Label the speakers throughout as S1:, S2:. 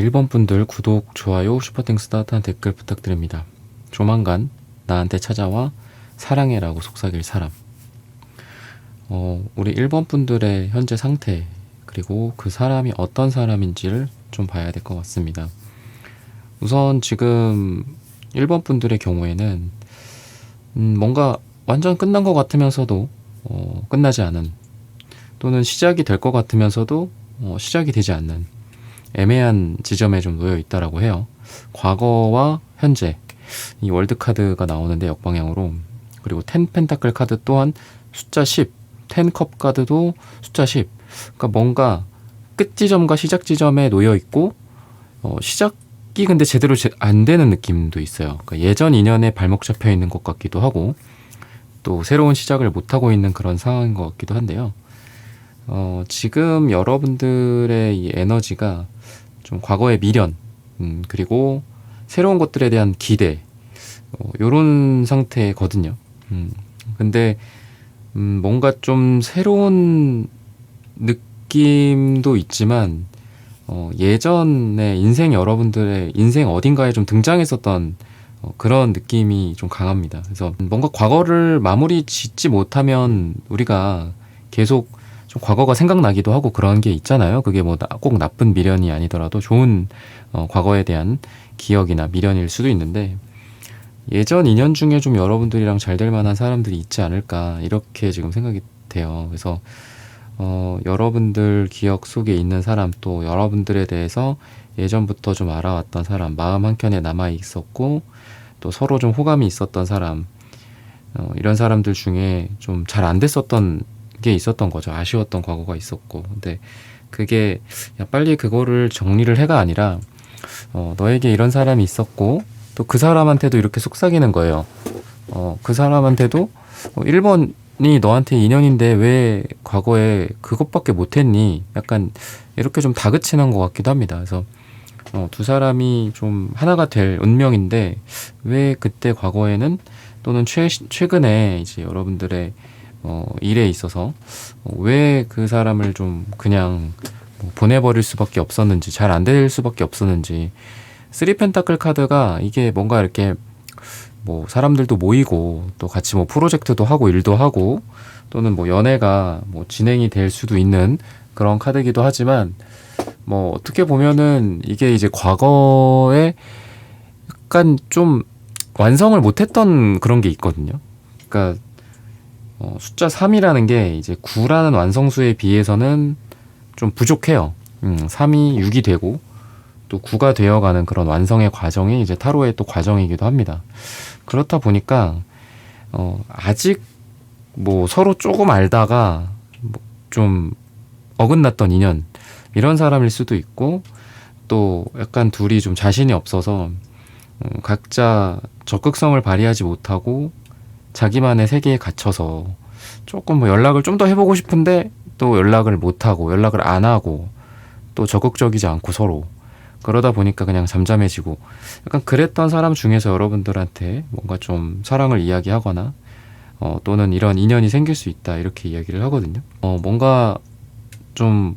S1: 1번 분들 구독, 좋아요, 슈퍼땡스 따뜻한 댓글 부탁드립니다. 조만간 나한테 찾아와 사랑해라고 속삭일 사람. 우리 1번 분들의 현재 상태, 그리고 그 사람이 어떤 사람인지를 좀 봐야 될 것 같습니다. 우선 지금 1번 분들의 경우에는 뭔가 완전 끝난 것 같으면서도 끝나지 않은, 또는 시작이 될 것 같으면서도 시작이 되지 않는 애매한 지점에 좀 놓여 있다라고 해요. 과거와 현재, 이 월드카드가 나오는데 역방향으로, 그리고 10 펜타클 카드 또한 숫자 10, 10 컵 카드도 숫자 10. 그러니까 뭔가 끝 지점과 시작 지점에 놓여 있고, 시작이 근데 제대로 안 되는 느낌도 있어요. 그러니까 예전 인연에 발목 잡혀 있는 것 같기도 하고, 또 새로운 시작을 못 하고 있는 그런 상황인 것 같기도 한데요. 지금 여러분들의 이 에너지가 좀 과거의 미련, 그리고 새로운 것들에 대한 기대, 요런 상태거든요. 근데 뭔가 좀 새로운 느낌도 있지만, 예전에 인생, 여러분들의 인생 어딘가에 좀 등장했었던 그런 느낌이 좀 강합니다. 그래서 뭔가 과거를 마무리 짓지 못하면 우리가 계속 좀 과거가 생각나기도 하고 그런 게 있잖아요. 그게 뭐 꼭 나쁜 미련이 아니더라도 좋은 과거에 대한 기억이나 미련일 수도 있는데, 예전 인연 중에 좀 여러분들이랑 잘 될 만한 사람들이 있지 않을까, 이렇게 지금 생각이 돼요. 그래서 여러분들 기억 속에 있는 사람, 또 여러분들에 대해서 예전부터 좀 알아왔던 사람, 마음 한켠에 남아 있었고 또 서로 좀 호감이 있었던 사람, 이런 사람들 중에 좀 잘 안 됐었던 게 있었던 거죠. 아쉬웠던 과거가 있었고. 근데 그게 야, 빨리 그거를 정리를 해가 아니라, 너에게 이런 사람이 있었고 또 그 사람한테도 이렇게 속삭이는 거예요. 그 사람한테도 1번이 너한테 인연인데 왜 과거에 그것밖에 못했니? 약간 이렇게 좀 다그치는 것 같기도 합니다. 그래서 두 사람이 좀 하나가 될 운명인데, 왜 그때 과거에는, 또는 최근에 이제 여러분들의 일에 있어서 왜 그 사람을 좀 그냥 보내버릴 수밖에 없었는지, 잘 안 될 수밖에 없었는지. 3 펜타클 카드가 이게 뭔가 이렇게 뭐 사람들도 모이고 또 같이 뭐 프로젝트도 하고 일도 하고, 또는 뭐 연애가 뭐 진행이 될 수도 있는 그런 카드이기도 하지만, 뭐 어떻게 보면은 이게 이제 과거에 약간 좀 완성을 못했던 그런 게 있거든요. 그러니까 숫자 3이라는 게 이제 9라는 완성수에 비해서는 좀 부족해요. 3이 6이 되고 또 9가 되어가는 그런 완성의 과정이 이제 타로의 또 과정이기도 합니다. 그렇다 보니까 아직 뭐 서로 조금 알다가 뭐좀 어긋났던 인연, 이런 사람일 수도 있고, 또 약간 둘이 좀 자신이 없어서 각자 적극성을 발휘하지 못하고 자기만의 세계에 갇혀서 조금 뭐 연락을 좀 더 해보고 싶은데 또 연락을 못하고, 연락을 안 하고, 또 적극적이지 않고 서로 그러다 보니까 그냥 잠잠해지고, 약간 그랬던 사람 중에서 여러분들한테 뭔가 좀 사랑을 이야기하거나 또는 이런 인연이 생길 수 있다, 이렇게 이야기를 하거든요. 뭔가 좀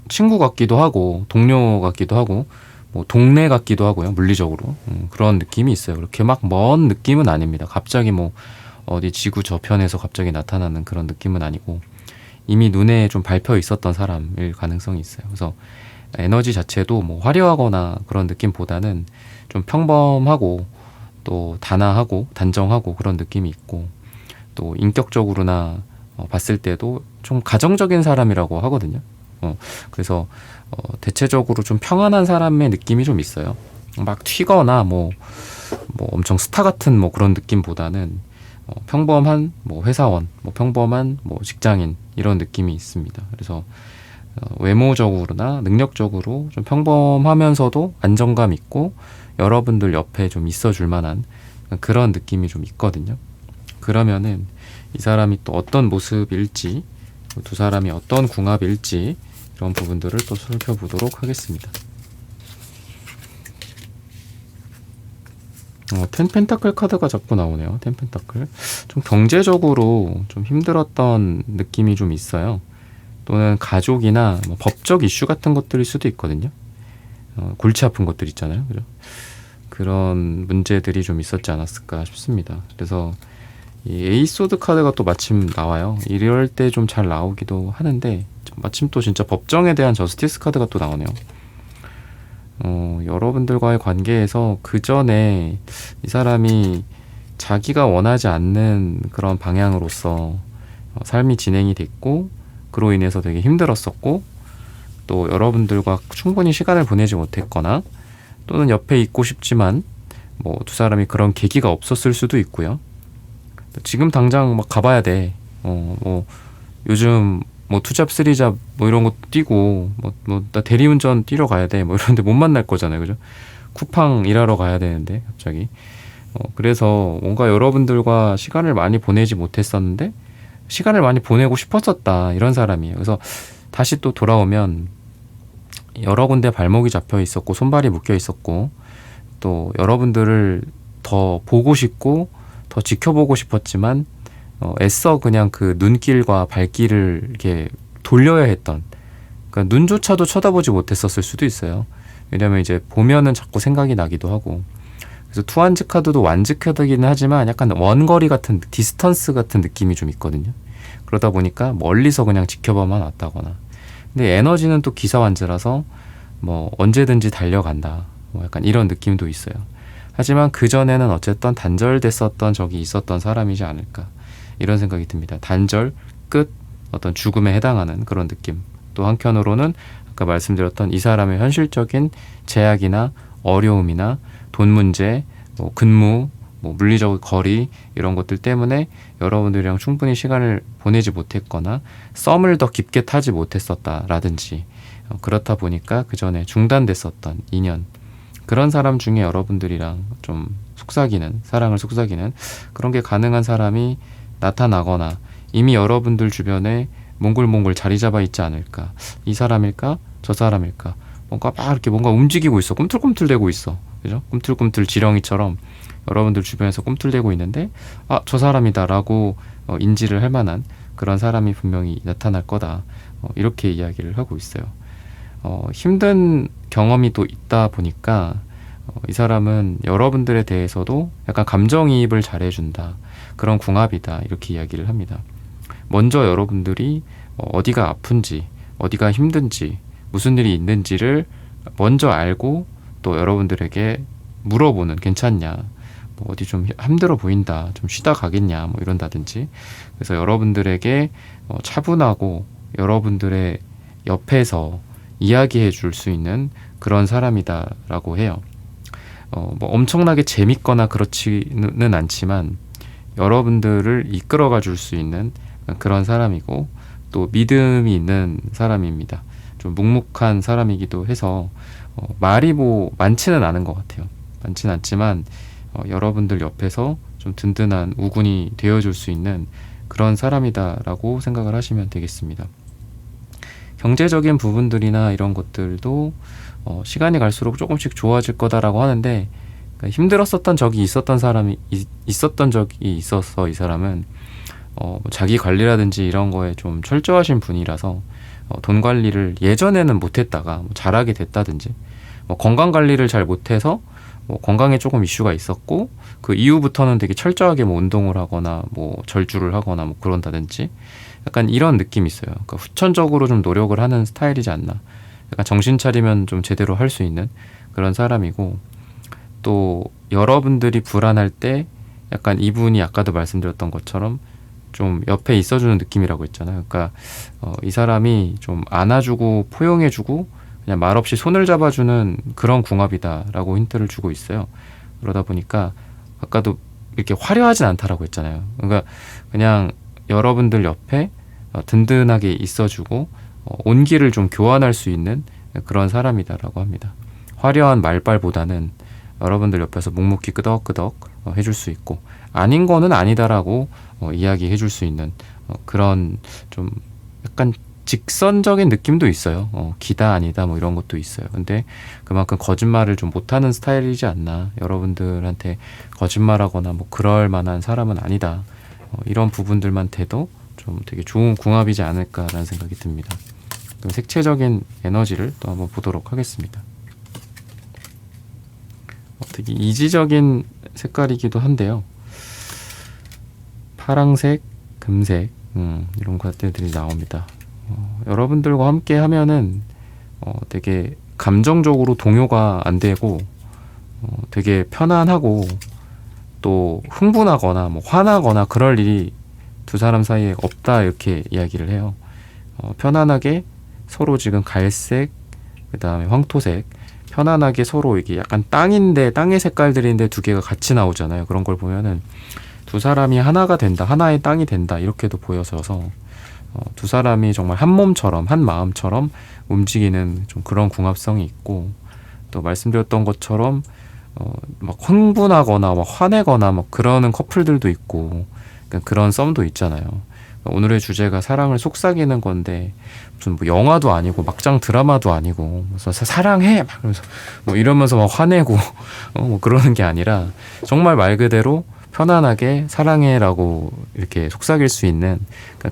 S1: 친구 같기도 하고 동료 같기도 하고 뭐 동네 같기도 하고요. 물리적으로 그런 느낌이 있어요. 그렇게 막 먼 느낌은 아닙니다. 갑자기 뭐 어디 지구 저편에서 갑자기 나타나는 그런 느낌은 아니고, 이미 눈에 좀 밟혀 있었던 사람일 가능성이 있어요. 그래서 에너지 자체도 뭐 화려하거나 그런 느낌보다는 좀 평범하고 또 단아하고 단정하고 그런 느낌이 있고, 또 인격적으로나 봤을 때도 좀 가정적인 사람이라고 하거든요. 그래서 대체적으로 좀 평안한 사람의 느낌이 좀 있어요. 막 튀거나 뭐 엄청 스타 같은 뭐 그런 느낌보다는 평범한 뭐 회사원, 뭐 평범한 뭐 직장인, 이런 느낌이 있습니다. 그래서 외모적으로나 능력적으로 좀 평범하면서도 안정감 있고 여러분들 옆에 좀 있어줄 만한 그런 느낌이 좀 있거든요. 그러면은 이 사람이 또 어떤 모습일지, 두 사람이 어떤 궁합일지, 이런 부분들을 또 살펴보도록 하겠습니다. 10 펜타클 카드가 자꾸 나오네요. 10 펜타클. 좀 경제적으로 좀 힘들었던 느낌이 좀 있어요. 또는 가족이나 뭐 법적 이슈 같은 것들일 수도 있거든요. 골치 아픈 것들 있잖아요. 그죠? 그런 문제들이 좀 있었지 않았을까 싶습니다. 그래서 이 에이소드 카드가 또 마침 나와요. 이럴 때 좀 잘 나오기도 하는데 마침 또 진짜 법정에 대한 저스티스 카드가 또 나오네요. 여러분들과의 관계에서 그 전에 이 사람이 자기가 원하지 않는 그런 방향으로서 삶이 진행이 됐고, 그로 인해서 되게 힘들었었고, 또 여러분들과 충분히 시간을 보내지 못했거나, 또는 옆에 있고 싶지만 뭐 두 사람이 그런 계기가 없었을 수도 있고요. 지금 당장 막 가봐야 돼. 뭐 요즘 뭐 투잡 쓰리잡 뭐 이런 거 뛰고 나 대리운전 뛰러 가야 돼. 뭐 이런데 못 만날 거잖아요. 그죠? 쿠팡 일하러 가야 되는데 갑자기. 그래서 뭔가 여러분들과 시간을 많이 보내지 못했었는데 시간을 많이 보내고 싶었었다. 이런 사람이에요. 그래서 다시 또 돌아오면 여러 군데 발목이 잡혀 있었고 손발이 묶여 있었고 또 여러분들을 더 보고 싶고 더 지켜보고 싶었지만 애써 그냥 그 눈길과 발길을 이렇게 돌려야 했던, 그러니까 눈조차도 쳐다보지 못했었을 수도 있어요. 왜냐면 이제 보면은 자꾸 생각이 나기도 하고. 그래서 투한즈 카드도 완즈 카드기는 하지만 약간 원거리 같은 디스턴스 같은 느낌이 좀 있거든요. 그러다 보니까 멀리서 그냥 지켜봐만 왔다거나. 근데 에너지는 또 기사완즈라서 뭐 언제든지 달려간다. 뭐 약간 이런 느낌도 있어요. 하지만 그전에는 어쨌든 단절됐었던 적이 있었던 사람이지 않을까. 이런 생각이 듭니다. 단절, 끝, 어떤 죽음에 해당하는 그런 느낌. 또 한편으로는 아까 말씀드렸던 이 사람의 현실적인 제약이나 어려움이나 돈 문제, 뭐 근무, 뭐 물리적 거리 이런 것들 때문에 여러분들이랑 충분히 시간을 보내지 못했거나 썸을 더 깊게 타지 못했었다라든지 그렇다 보니까 그 전에 중단됐었던 인연, 그런 사람 중에 여러분들이랑 좀 속삭이는, 사랑을 속삭이는 그런 게 가능한 사람이 나타나거나 이미 여러분들 주변에 몽글몽글 자리 잡아 있지 않을까. 이 사람일까? 저 사람일까? 뭔가 막 이렇게 뭔가 움직이고 있어. 꿈틀꿈틀대고 있어. 그죠? 꿈틀꿈틀 지렁이처럼 여러분들 주변에서 꿈틀대고 있는데 저 사람이다라고 인지를 할 만한 그런 사람이 분명히 나타날 거다. 이렇게 이야기를 하고 있어요. 힘든 경험이 또 있다 보니까 이 사람은 여러분들에 대해서도 약간 감정이입을 잘해준다. 그런 궁합이다. 이렇게 이야기를 합니다. 먼저 여러분들이 어디가 아픈지, 어디가 힘든지, 무슨 일이 있는지를 먼저 알고 또 여러분들에게 물어보는, 괜찮냐, 뭐 어디 좀 힘들어 보인다, 좀 쉬다 가겠냐, 뭐 이런다든지. 그래서 여러분들에게 차분하고 여러분들의 옆에서 이야기해 줄 수 있는 그런 사람이다라고 해요. 뭐 엄청나게 재밌거나 그렇지는 않지만 여러분들을 이끌어가 줄 수 있는 그런 사람이고 또 믿음이 있는 사람입니다. 좀 묵묵한 사람이기도 해서 말이 뭐 많지는 않은 것 같아요. 많지는 않지만 여러분들 옆에서 좀 든든한 우군이 되어줄 수 있는 그런 사람이다라고 생각을 하시면 되겠습니다. 경제적인 부분들이나 이런 것들도 시간이 갈수록 조금씩 좋아질 거다라고 하는데, 그러니까 힘들었었던 적이 있었던 사람이 있었던 적이 있어서 이 사람은 자기 관리라든지 이런 거에 좀 철저하신 분이라서 돈 관리를 예전에는 못했다가 뭐 잘하게 됐다든지, 뭐 건강 관리를 잘 못해서 뭐 건강에 조금 이슈가 있었고 그 이후부터는 되게 철저하게 뭐 운동을 하거나 뭐 절주를 하거나 뭐 그런다든지 약간 이런 느낌이 있어요. 그러니까 후천적으로 좀 노력을 하는 스타일이지 않나. 약간 정신 차리면 좀 제대로 할 수 있는 그런 사람이고, 또 여러분들이 불안할 때 약간 이분이 아까도 말씀드렸던 것처럼 좀 옆에 있어주는 느낌이라고 했잖아요. 그러니까 이 사람이 좀 안아주고 포용해주고 그냥 말없이 손을 잡아주는 그런 궁합이다라고 힌트를 주고 있어요. 그러다 보니까 아까도 이렇게 화려하진 않다라고 했잖아요. 그러니까 그냥 여러분들 옆에 든든하게 있어주고 온기를 좀 교환할 수 있는 그런 사람이다라고 합니다. 화려한 말발보다는 여러분들 옆에서 묵묵히 끄덕끄덕 해줄 수 있고 아닌 거는 아니다라고 이야기해 줄 수 있는 그런 좀 약간 직선적인 느낌도 있어요. 기다 아니다 뭐 이런 것도 있어요. 근데 그만큼 거짓말을 좀 못하는 스타일이지 않나. 여러분들한테 거짓말하거나 뭐 그럴 만한 사람은 아니다. 이런 부분들만 돼도 좀 되게 좋은 궁합이지 않을까라는 생각이 듭니다. 그럼 색채적인 에너지를 또 한번 보도록 하겠습니다. 되게 이지적인 색깔이기도 한데요. 파랑색, 금색 이런 것들이 나옵니다. 여러분들과 함께 하면은 되게 감정적으로 동요가 안 되고 되게 편안하고 또 흥분하거나 뭐 화나거나 그럴 일이 두 사람 사이에 없다 이렇게 이야기를 해요. 편안하게 서로 지금 갈색, 그 다음에 황토색, 편안하게 서로 이게 약간 땅인데 땅의 색깔들인데 두 개가 같이 나오잖아요. 그런 걸 보면은 두 사람이 하나가 된다, 하나의 땅이 된다 이렇게도 보여져서 두 사람이 정말 한 몸처럼 한 마음처럼 움직이는 좀 그런 궁합성이 있고, 또 말씀드렸던 것처럼 막 흥분하거나 막 화내거나 막 그러는 커플들도 있고 그런 썸도 있잖아요. 오늘의 주제가 사랑을 속삭이는 건데 무슨 뭐 영화도 아니고 막장 드라마도 아니고 그래서 사랑해 막 그러면서 뭐 이러면서 막 화내고 뭐 그러는 게 아니라 정말 말 그대로 편안하게 사랑해라고 이렇게 속삭일 수 있는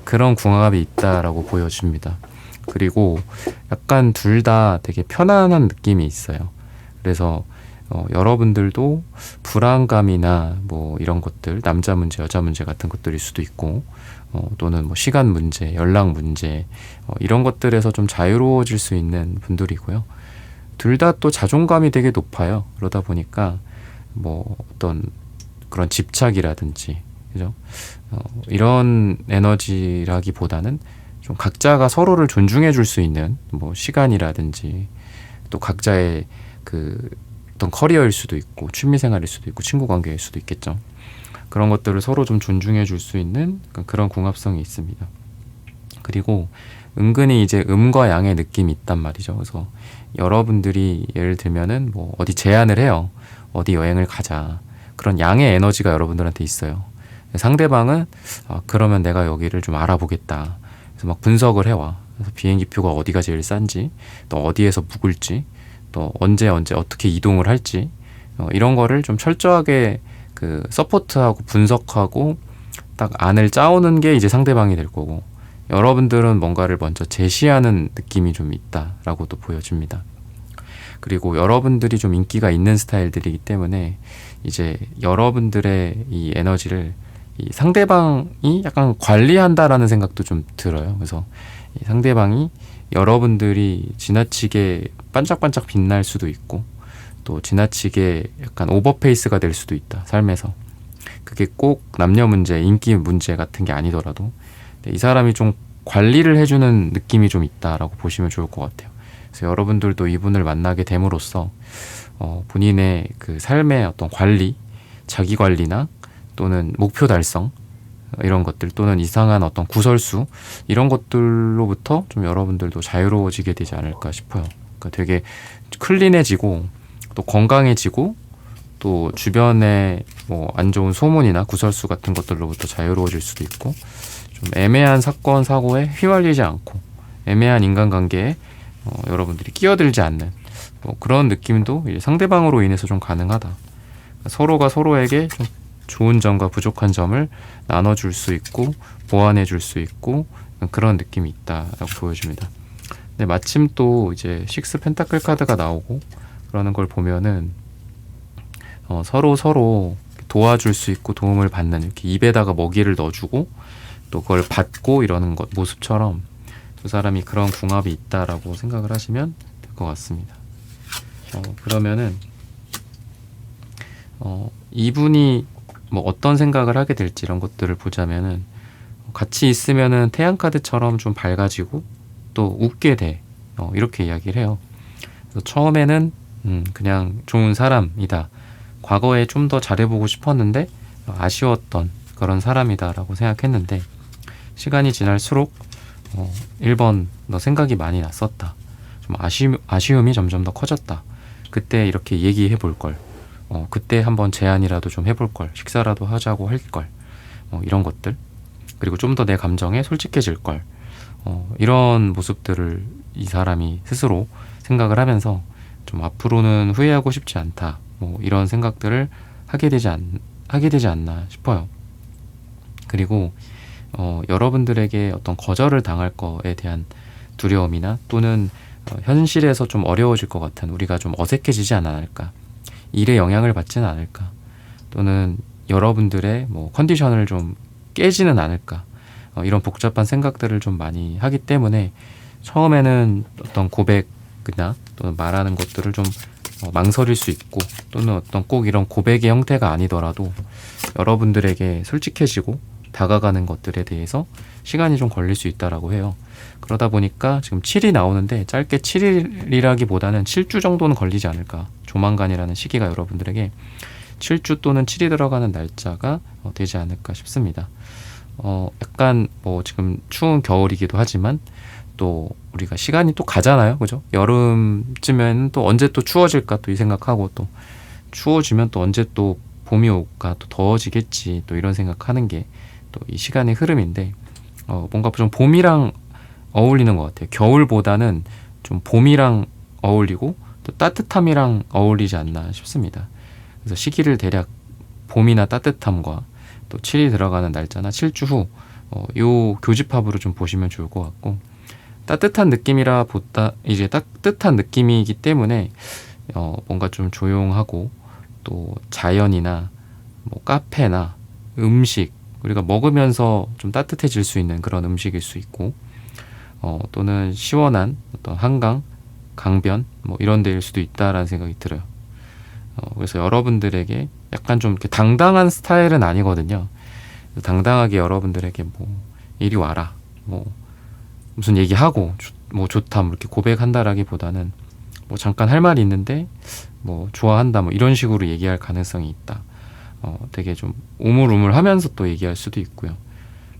S1: 그런 궁합이 있다라고 보여집니다. 그리고 약간 둘 다 되게 편안한 느낌이 있어요. 그래서 여러분들도 불안감이나 뭐 이런 것들, 남자 문제, 여자 문제 같은 것들일 수도 있고, 또는 뭐 시간 문제, 연락 문제, 이런 것들에서 좀 자유로워질 수 있는 분들이고요. 둘 다 또 자존감이 되게 높아요. 그러다 보니까 뭐 어떤 그런 집착이라든지, 그죠? 이런 에너지라기보다는 좀 각자가 서로를 존중해 줄 수 있는 뭐 시간이라든지, 또 각자의 그 어떤 커리어일 수도 있고 취미생활일 수도 있고 친구 관계일 수도 있겠죠. 그런 것들을 서로 좀 존중해 줄 수 있는 그런 궁합성이 있습니다. 그리고 은근히 이제 음과 양의 느낌이 있단 말이죠. 그래서 여러분들이 예를 들면은 뭐 어디 제안을 해요. 어디 여행을 가자. 그런 양의 에너지가 여러분들한테 있어요. 상대방은 그러면 내가 여기를 좀 알아보겠다. 그래서 막 분석을 해와. 그래서 비행기표가 어디가 제일 싼지, 또 어디에서 묵을지, 또 언제 어떻게 이동을 할지, 이런 거를 좀 철저하게 그 서포트하고 분석하고 딱 안을 짜오는 게 이제 상대방이 될 거고, 여러분들은 뭔가를 먼저 제시하는 느낌이 좀 있다라고도 보여집니다. 그리고 여러분들이 좀 인기가 있는 스타일들이기 때문에 이제 여러분들의 이 에너지를 이 상대방이 약간 관리한다라는 생각도 좀 들어요. 그래서 이 상대방이 여러분들이 지나치게 반짝반짝 빛날 수도 있고, 또 지나치게 약간 오버페이스가 될 수도 있다, 삶에서. 그게 꼭 남녀 문제, 인기 문제 같은 게 아니더라도 이 사람이 좀 관리를 해주는 느낌이 좀 있다라고 보시면 좋을 것 같아요. 그래서 여러분들도 이분을 만나게 됨으로써 본인의 그 삶의 어떤 관리, 자기 관리나 또는 목표 달성, 이런 것들, 또는 이상한 어떤 구설수, 이런 것들로부터 좀 여러분들도 자유로워지게 되지 않을까 싶어요. 그러니까 되게 클린해지고 또 건강해지고 또 주변에 뭐 안 좋은 소문이나 구설수 같은 것들로부터 자유로워질 수도 있고, 좀 애매한 사건 사고에 휘말리지 않고 애매한 인간관계에 여러분들이 끼어들지 않는 뭐 그런 느낌도 이제 상대방으로 인해서 좀 가능하다. 그러니까 서로가 서로에게 좀 좋은 점과 부족한 점을 나눠줄 수 있고 보완해줄 수 있고 그런 느낌이 있다라고 보여집니다. 근데 마침 또 이제 식스 펜타클 카드가 나오고 그러는 걸 보면은 서로 도와줄 수 있고 도움을 받는, 이렇게 입에다가 먹이를 넣어주고 또 그걸 받고 이러는 것 모습처럼 두 사람이 그런 궁합이 있다라고 생각을 하시면 될 것 같습니다. 그러면은 이분이 뭐 어떤 생각을 하게 될지 이런 것들을 보자면은, 같이 있으면은 태양 카드처럼 좀 밝아지고 또 웃게 돼. 이렇게 이야기를 해요. 그래서 처음에는 그냥 좋은 사람이다. 과거에 좀 더 잘해보고 싶었는데 아쉬웠던 그런 사람이다라고 생각했는데, 시간이 지날수록 1번 너 생각이 많이 났었다. 좀 아쉬움이 점점 더 커졌다. 그때 이렇게 얘기해 볼 걸. 그때 한번 제안이라도 좀 해볼 걸. 식사라도 하자고 할 걸. 이런 것들. 그리고 좀 더 내 감정에 솔직해질 걸. 이런 모습들을 이 사람이 스스로 생각을 하면서 좀 앞으로는 후회하고 싶지 않다. 뭐 이런 생각들을 하게 되지 않나 싶어요. 그리고 여러분들에게 어떤 거절을 당할 거에 대한 두려움이나 또는 현실에서 좀 어려워질 것 같은, 우리가 좀 어색해지지 않을까, 일에 영향을 받지는 않을까, 또는 여러분들의 뭐 컨디션을 좀 깨지는 않을까, 이런 복잡한 생각들을 좀 많이 하기 때문에 처음에는 어떤 고백이나 또는 말하는 것들을 좀 망설일 수 있고, 또는 어떤 꼭 이런 고백의 형태가 아니더라도 여러분들에게 솔직해지고 다가가는 것들에 대해서 시간이 좀 걸릴 수 있다라고 해요. 그러다 보니까 지금 7이 나오는데 짧게 7일이라기보다는 7주 정도는 걸리지 않을까, 조만간이라는 시기가 여러분들에게 7주 또는 7이 들어가는 날짜가 되지 않을까 싶습니다. 약간 뭐 지금 추운 겨울이기도 하지만 또 우리가 시간이 또 가잖아요, 그죠? 여름쯤에는 또 언제 또 추워질까 또 이 생각하고, 또 추워지면 또 언제 또 봄이 올까, 또 더워지겠지, 또 이런 생각하는 게 또 이 시간의 흐름인데, 뭔가 좀 봄이랑 어울리는 것 같아요. 겨울보다는 좀 봄이랑 어울리고 또 따뜻함이랑 어울리지 않나 싶습니다. 그래서 시기를 대략 봄이나 따뜻함과 또 7이 들어가는 날짜나 7주 후 요 교집합으로 좀 보시면 좋을 것 같고, 따뜻한 느낌이라 보다 이제 따뜻한 느낌이기 때문에 뭔가 좀 조용하고, 또 자연이나 뭐 카페나 음식, 우리가 먹으면서 좀 따뜻해질 수 있는 그런 음식일 수 있고, 또는 시원한 어떤 한강, 강변 뭐 이런 데일 수도 있다라는 생각이 들어요. 그래서 여러분들에게 약간 좀 이렇게 당당한 스타일은 아니거든요. 당당하게 여러분들에게 뭐 이리 와라, 뭐 무슨 얘기하고 뭐 좋다, 뭐 이렇게 고백한다라기보다는 뭐 잠깐 할 말이 있는데 뭐 좋아한다, 뭐 이런 식으로 얘기할 가능성이 있다. 되게 좀 우물우물하면서 또 얘기할 수도 있고요.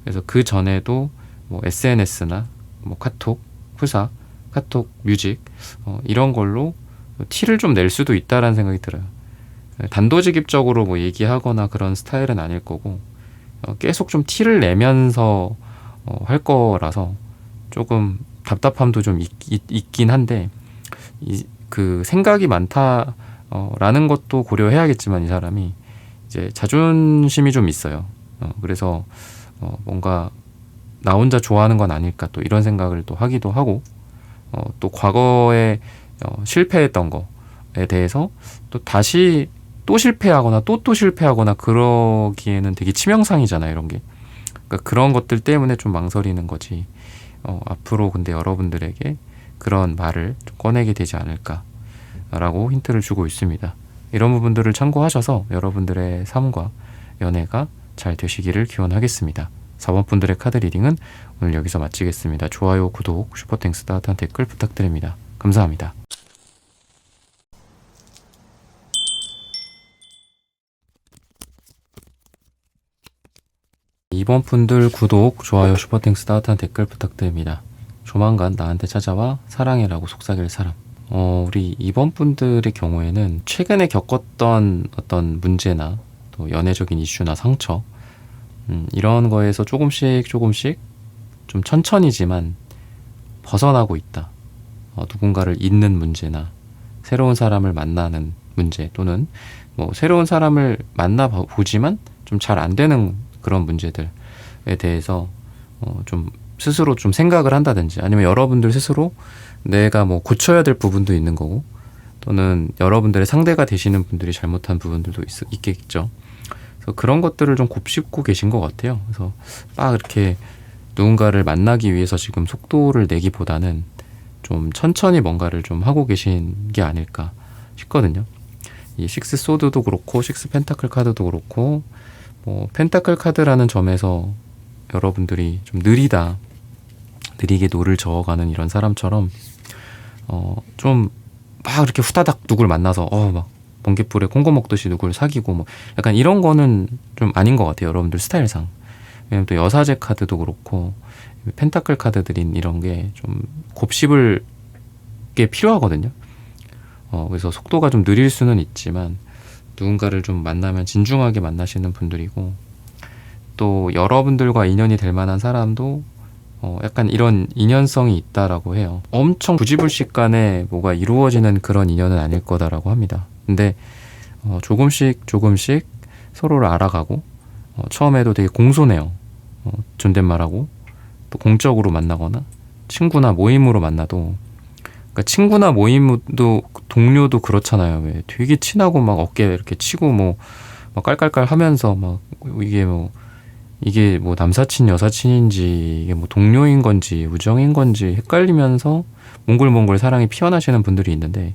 S1: 그래서 그 전에도 뭐 SNS나 뭐 카톡, 후사, 카톡, 뮤직 이런 걸로 티를 좀 낼 수도 있다라는 생각이 들어요. 단도직입적으로 뭐 얘기하거나 그런 스타일은 아닐 거고, 계속 좀 티를 내면서 할 거라서 조금 답답함도 좀 있긴 한데, 그 생각이 많다 라는 것도 고려해야겠지만, 이 사람이 이제 자존심이 좀 있어요. 그래서 뭔가 나 혼자 좋아하는 건 아닐까, 또 이런 생각을 또 하기도 하고, 또 과거에 실패했던 거에 대해서 또 다시 또 실패하거나 또 실패하거나 그러기에는 되게 치명상이잖아요, 이런 게. 그러니까 그런 것들 때문에 좀 망설이는 거지. 앞으로 근데 여러분들에게 그런 말을 좀 꺼내게 되지 않을까라고 힌트를 주고 있습니다. 이런 부분들을 참고하셔서 여러분들의 삶과 연애가 잘 되시기를 기원하겠습니다. 4번 분들의 카드 리딩은 오늘 여기서 마치겠습니다. 좋아요, 구독, 슈퍼땡스, 따뜻한 댓글 부탁드립니다. 감사합니다. 2번 분들 구독, 좋아요, 슈퍼땡스, 따뜻한 댓글 부탁드립니다. 조만간 나한테 찾아와 사랑해라고 속삭일 사람. 우리 2번 분들의 경우에는 최근에 겪었던 어떤 문제나 또 연애적인 이슈나 상처, 이런 거에서 조금씩 좀 천천히지만 벗어나고 있다. 누군가를 잊는 문제나 새로운 사람을 만나는 문제, 또는 뭐 새로운 사람을 만나보지만 좀 잘 안 되는 그런 문제들에 대해서 좀 스스로 좀 생각을 한다든지, 아니면 여러분들 스스로 내가 뭐 고쳐야 될 부분도 있는 거고, 또는 여러분들의 상대가 되시는 분들이 잘못한 부분들도 있겠죠. 그래서 그런 것들을 좀 곱씹고 계신 것 같아요. 그래서 막 이렇게 누군가를 만나기 위해서 지금 속도를 내기보다는 좀 천천히 뭔가를 좀 하고 계신 게 아닐까 싶거든요. 이 식스 소드도 그렇고 식스 펜타클 카드도 그렇고, 뭐 펜타클 카드라는 점에서 여러분들이 좀 느리게 노를 저어가는 이런 사람처럼 좀 막 이렇게 후다닥 누굴 만나서 막 번갯불에 콩고 먹듯이 누굴 사귀고 뭐 약간 이런 거는 좀 아닌 것 같아요, 여러분들 스타일상. 왜냐면 또 여사제 카드도 그렇고 펜타클 카드들인 이런 게 좀 곱씹을 게 필요하거든요. 그래서 속도가 좀 느릴 수는 있지만 누군가를 좀 만나면 진중하게 만나시는 분들이고, 또 여러분들과 인연이 될 만한 사람도 약간 이런 인연성이 있다라고 해요. 엄청 부지불식간에 뭐가 이루어지는 그런 인연은 아닐 거다라고 합니다. 근데 조금씩 서로를 알아가고, 처음에도 되게 공손해요. 존댓말하고, 또 공적으로 만나거나 친구나 모임으로 만나도 그러니까 친구나 모임도 동료도 그렇잖아요. 왜 되게 친하고 막 어깨 이렇게 치고 뭐 막 깔깔깔 하면서 막 이게 뭐 남사친 여사친인지 이게 뭐 동료인 건지 우정인 건지 헷갈리면서 몽글몽글 사랑이 피어나시는 분들이 있는데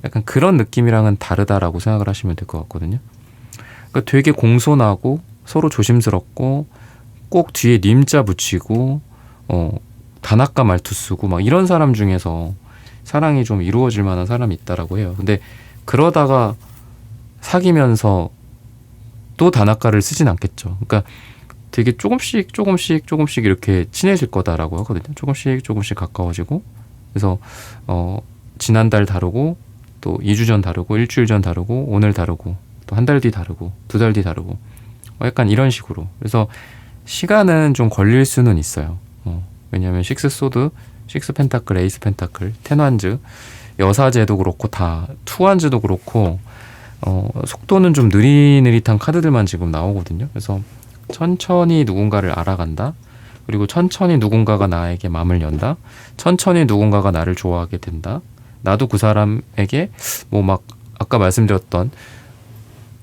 S1: 약간 그런 느낌이랑은 다르다라고 생각을 하시면 될 것 같거든요. 그러니까 되게 공손하고 서로 조심스럽고 꼭 뒤에 님자 붙이고 단아까 말투 쓰고 막 이런 사람 중에서 사랑이 좀 이루어질 만한 사람이 있다라고 해요. 근데 그러다가 사귀면서 또 단아까를 쓰진 않겠죠. 그러니까 되게 조금씩 이렇게 친해질 거다라고 하거든요. 조금씩 가까워지고 그래서 지난달 다르고 또 2주 전 다르고 일주일 전 다르고 오늘 다르고 또 한 달 뒤 다르고 2달 뒤 다르고 약간 이런 식으로. 그래서 시간은 좀 걸릴 수는 있어요. 왜냐하면 식스 소드, 식스 펜타클, 에이스 펜타클, 텐완즈, 여사제도 그렇고 다 투완즈도 그렇고 속도는 좀 느릿느릿한 카드들만 지금 나오거든요. 그래서 천천히 누군가를 알아간다. 그리고 천천히 누군가가 나에게 마음을 연다. 천천히 누군가가 나를 좋아하게 된다. 나도 그 사람에게 뭐 막 아까 말씀드렸던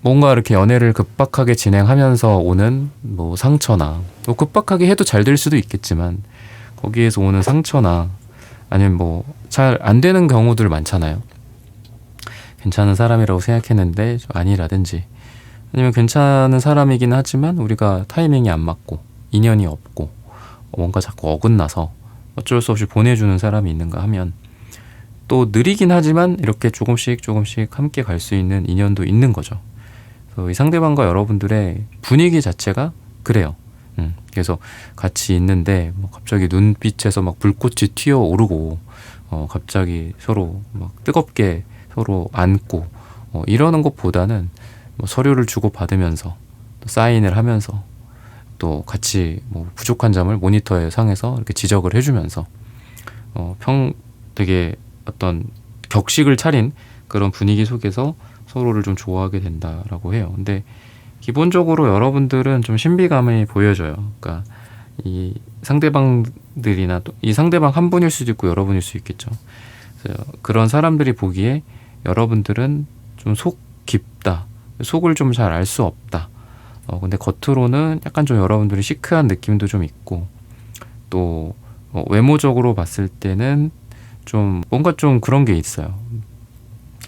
S1: 뭔가 이렇게 연애를 급박하게 진행하면서 오는 뭐 상처나 뭐 급박하게 해도 잘 될 수도 있겠지만 거기에서 오는 상처나 아니면 뭐 잘 안 되는 경우들 많잖아요. 괜찮은 사람이라고 생각했는데 아니라든지 아니면 괜찮은 사람이긴 하지만 우리가 타이밍이 안 맞고 인연이 없고 뭔가 자꾸 어긋나서 어쩔 수 없이 보내주는 사람이 있는가 하면 또 느리긴 하지만 이렇게 조금씩 함께 갈 수 있는 인연도 있는 거죠. 그래서 이 상대방과 여러분들의 분위기 자체가 그래요. 그래서 같이 있는데 뭐 갑자기 눈빛에서 막 불꽃이 튀어오르고 갑자기 서로 막 뜨겁게 서로 안고 이러는 것보다는 뭐 서류를 주고 받으면서 또 사인을 하면서 또 같이 뭐 부족한 점을 모니터에 상에서 이렇게 지적을 해주면서 되게 어떤 격식을 차린 그런 분위기 속에서 서로를 좀 좋아하게 된다라고 해요. 근데 기본적으로 여러분들은 좀 신비감이 보여져요. 그러니까 이 상대방들이나 또 이 상대방 한 분일 수도 있고 여러분일 수 있겠죠. 그래서 그런 사람들이 보기에 여러분들은 좀 속 깊다. 속을 좀 잘 알 수 없다. 근데 겉으로는 약간 좀 여러분들이 시크한 느낌도 좀 있고 또 외모적으로 봤을 때는 좀 뭔가 좀 그런 게 있어요.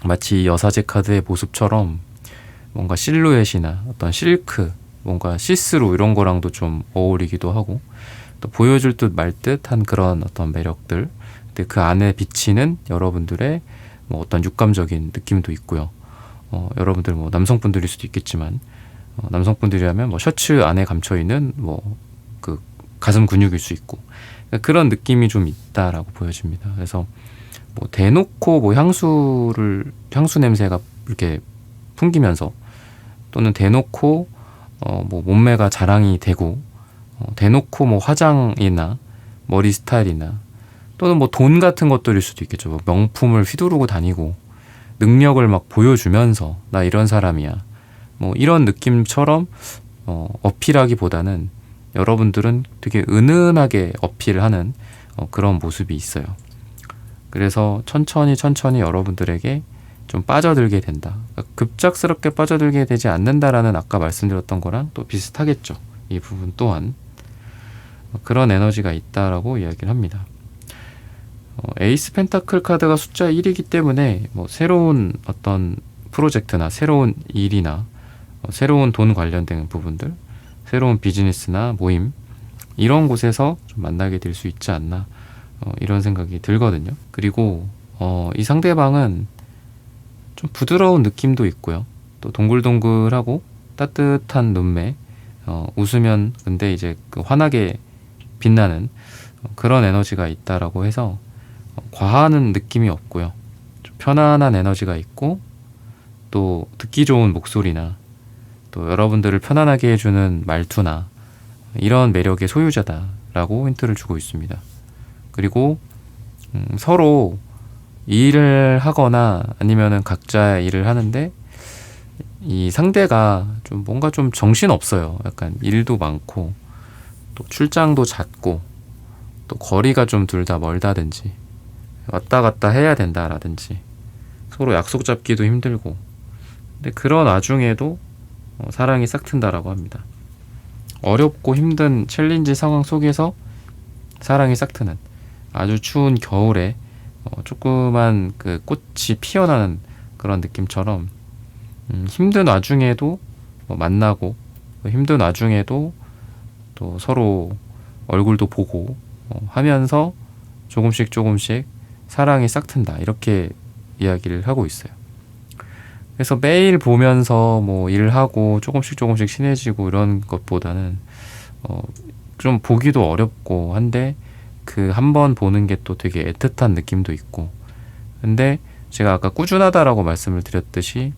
S1: 마치 여사제 카드의 모습처럼 뭔가 실루엣이나 어떤 실크, 뭔가 시스루 이런 거랑도 좀 어울리기도 하고 또 보여줄 듯 말 듯한 그런 어떤 매력들. 근데 그 안에 비치는 여러분들의 뭐 어떤 육감적인 느낌도 있고요. 여러분들 뭐 남성분들일 수도 있겠지만 남성분들이라면 뭐 셔츠 안에 감춰 있는 뭐 그 가슴 근육일 수 있고 그러니까 그런 느낌이 좀 있다라고 보여집니다. 그래서 뭐 대놓고 뭐 향수 냄새가 이렇게 풍기면서 또는 대놓고 뭐 몸매가 자랑이 되고 대놓고 뭐 화장이나 머리 스타일이나 또는 뭐 돈 같은 것들일 수도 있겠죠. 뭐 명품을 휘두르고 다니고 능력을 막 보여주면서 나 이런 사람이야. 뭐 이런 느낌처럼 어필하기보다는 여러분들은 되게 은은하게 어필하는 그런 모습이 있어요. 그래서 천천히 여러분들에게 좀 빠져들게 된다. 그러니까 급작스럽게 빠져들게 되지 않는다라는 아까 말씀드렸던 거랑 또 비슷하겠죠. 이 부분 또한 그런 에너지가 있다라고 이야기를 합니다. 에이스 펜타클 카드가 숫자 1이기 때문에 뭐 새로운 어떤 프로젝트나 새로운 일이나 새로운 돈 관련된 부분들, 새로운 비즈니스나 모임 이런 곳에서 좀 만나게 될 수 있지 않나 이런 생각이 들거든요. 그리고 이 상대방은 좀 부드러운 느낌도 있고요. 또 동글동글하고 따뜻한 눈매, 웃으면 근데 이제 그 환하게 빛나는 그런 에너지가 있다라고 해서 과하는 느낌이 없고요. 좀 편안한 에너지가 있고 또 듣기 좋은 목소리나 또 여러분들을 편안하게 해주는 말투나 이런 매력의 소유자다라고 힌트를 주고 있습니다. 그리고 서로 일을 하거나 아니면은 각자 일을 하는데 이 상대가 좀 뭔가 좀 정신 없어요. 약간 일도 많고 또 출장도 잦고 또 거리가 좀 둘 다 멀다든지 왔다 갔다 해야 된다라든지 서로 약속 잡기도 힘들고, 근데 그런 와중에도 사랑이 싹튼다라고 합니다. 어렵고 힘든 챌린지 상황 속에서 사랑이 싹트는, 아주 추운 겨울에 조그만 그 꽃이 피어나는 그런 느낌처럼 힘든 와중에도 만나고, 힘든 와중에도 또 서로 얼굴도 보고 하면서 조금씩 조금씩 사랑이 싹튼다, 이렇게 이야기를 하고 있어요. 그래서 매일 보면서 뭐 일하고 조금씩 조금씩 친해지고 이런 것보다는 좀 보기도 어렵고 한데, 그 한 번 보는 게 또 되게 애틋한 느낌도 있고, 근데 제가 아까 꾸준하다라고 말씀을 드렸듯이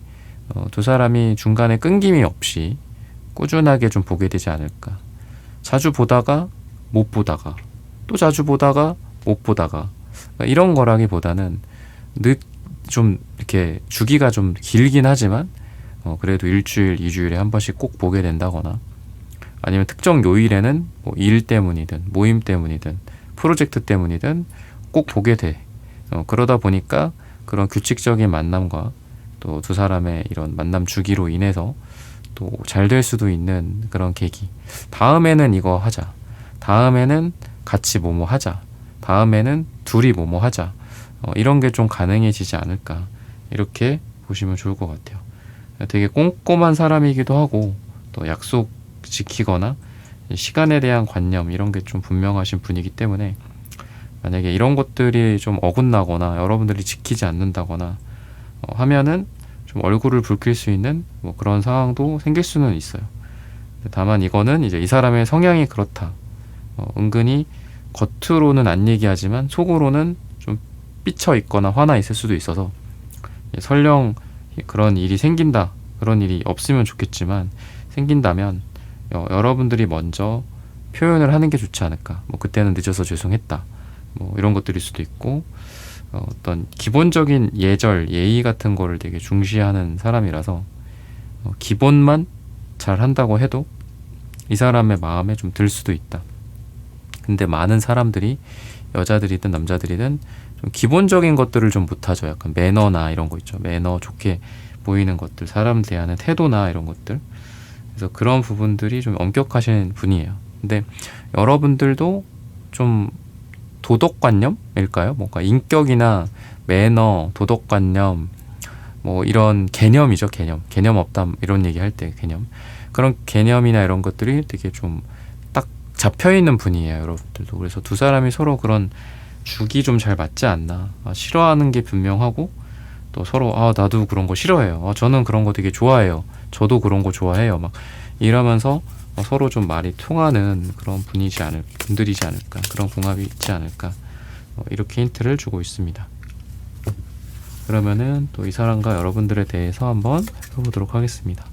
S1: 두 사람이 중간에 끊김이 없이 꾸준하게 좀 보게 되지 않을까. 자주 보다가 못 보다가 또 자주 보다가 못 보다가, 그러니까 이런 거라기보다는 좀 이렇게 주기가 좀 길긴 하지만 그래도 일주일, 2주일에 한 번씩 꼭 보게 된다거나, 아니면 특정 요일에는 뭐 일 때문이든 모임 때문이든 프로젝트 때문이든 꼭 보게 돼. 그러다 보니까 그런 규칙적인 만남과 또 두 사람의 이런 만남 주기로 인해서 또 잘 될 수도 있는 그런 계기. 다음에는 이거 하자. 다음에는 같이 뭐뭐 하자. 다음에는 둘이 뭐뭐 하자. 이런 게 좀 가능해지지 않을까. 이렇게 보시면 좋을 것 같아요. 되게 꼼꼼한 사람이기도 하고, 또 약속 지키거나 시간에 대한 관념, 이런 게 좀 분명하신 분이기 때문에, 만약에 이런 것들이 좀 어긋나거나 여러분들이 지키지 않는다거나 하면은 좀 얼굴을 붉힐 수 있는 뭐 그런 상황도 생길 수는 있어요. 다만 이거는 이제 이 사람의 성향이 그렇다. 은근히 겉으로는 안 얘기하지만 속으로는 좀 삐쳐 있거나 화나 있을 수도 있어서, 설령 그런 일이 생긴다, 그런 일이 없으면 좋겠지만 생긴다면 여러분들이 먼저 표현을 하는 게 좋지 않을까. 뭐 그때는 늦어서 죄송했다, 뭐 이런 것들일 수도 있고, 어떤 기본적인 예절, 예의 같은 거를 되게 중시하는 사람이라서 기본만 잘 한다고 해도 이 사람의 마음에 좀 들 수도 있다. 근데 많은 사람들이, 여자들이든 남자들이든 좀 기본적인 것들을 좀 못하죠. 약간 매너나 이런 거 있죠. 매너 좋게 보이는 것들, 사람 대하는 태도나 이런 것들. 그래서 그런 부분들이 좀 엄격하신 분이에요. 근데 여러분들도 좀 도덕관념일까요? 뭔가 인격이나 매너, 도덕관념, 뭐 이런 개념이죠. 개념 없다, 이런 얘기 할 때 개념. 그런 개념이나 이런 것들이 되게 좀 딱 잡혀있는 분이에요, 여러분들도. 그래서 두 사람이 서로 그런 죽이 좀 잘 맞지 않나. 싫어하는 게 분명하고, 또 서로 나도 그런 거 싫어해요. 저는 그런 거 되게 좋아해요. 저도 그런 거 좋아해요. 막 이러면서 서로 좀 말이 통하는 그런 분들이지 않을까. 그런 궁합이 있지 않을까. 이렇게 힌트를 주고 있습니다. 그러면은 또 이 사람과 여러분들에 대해서 한번 해보도록 하겠습니다.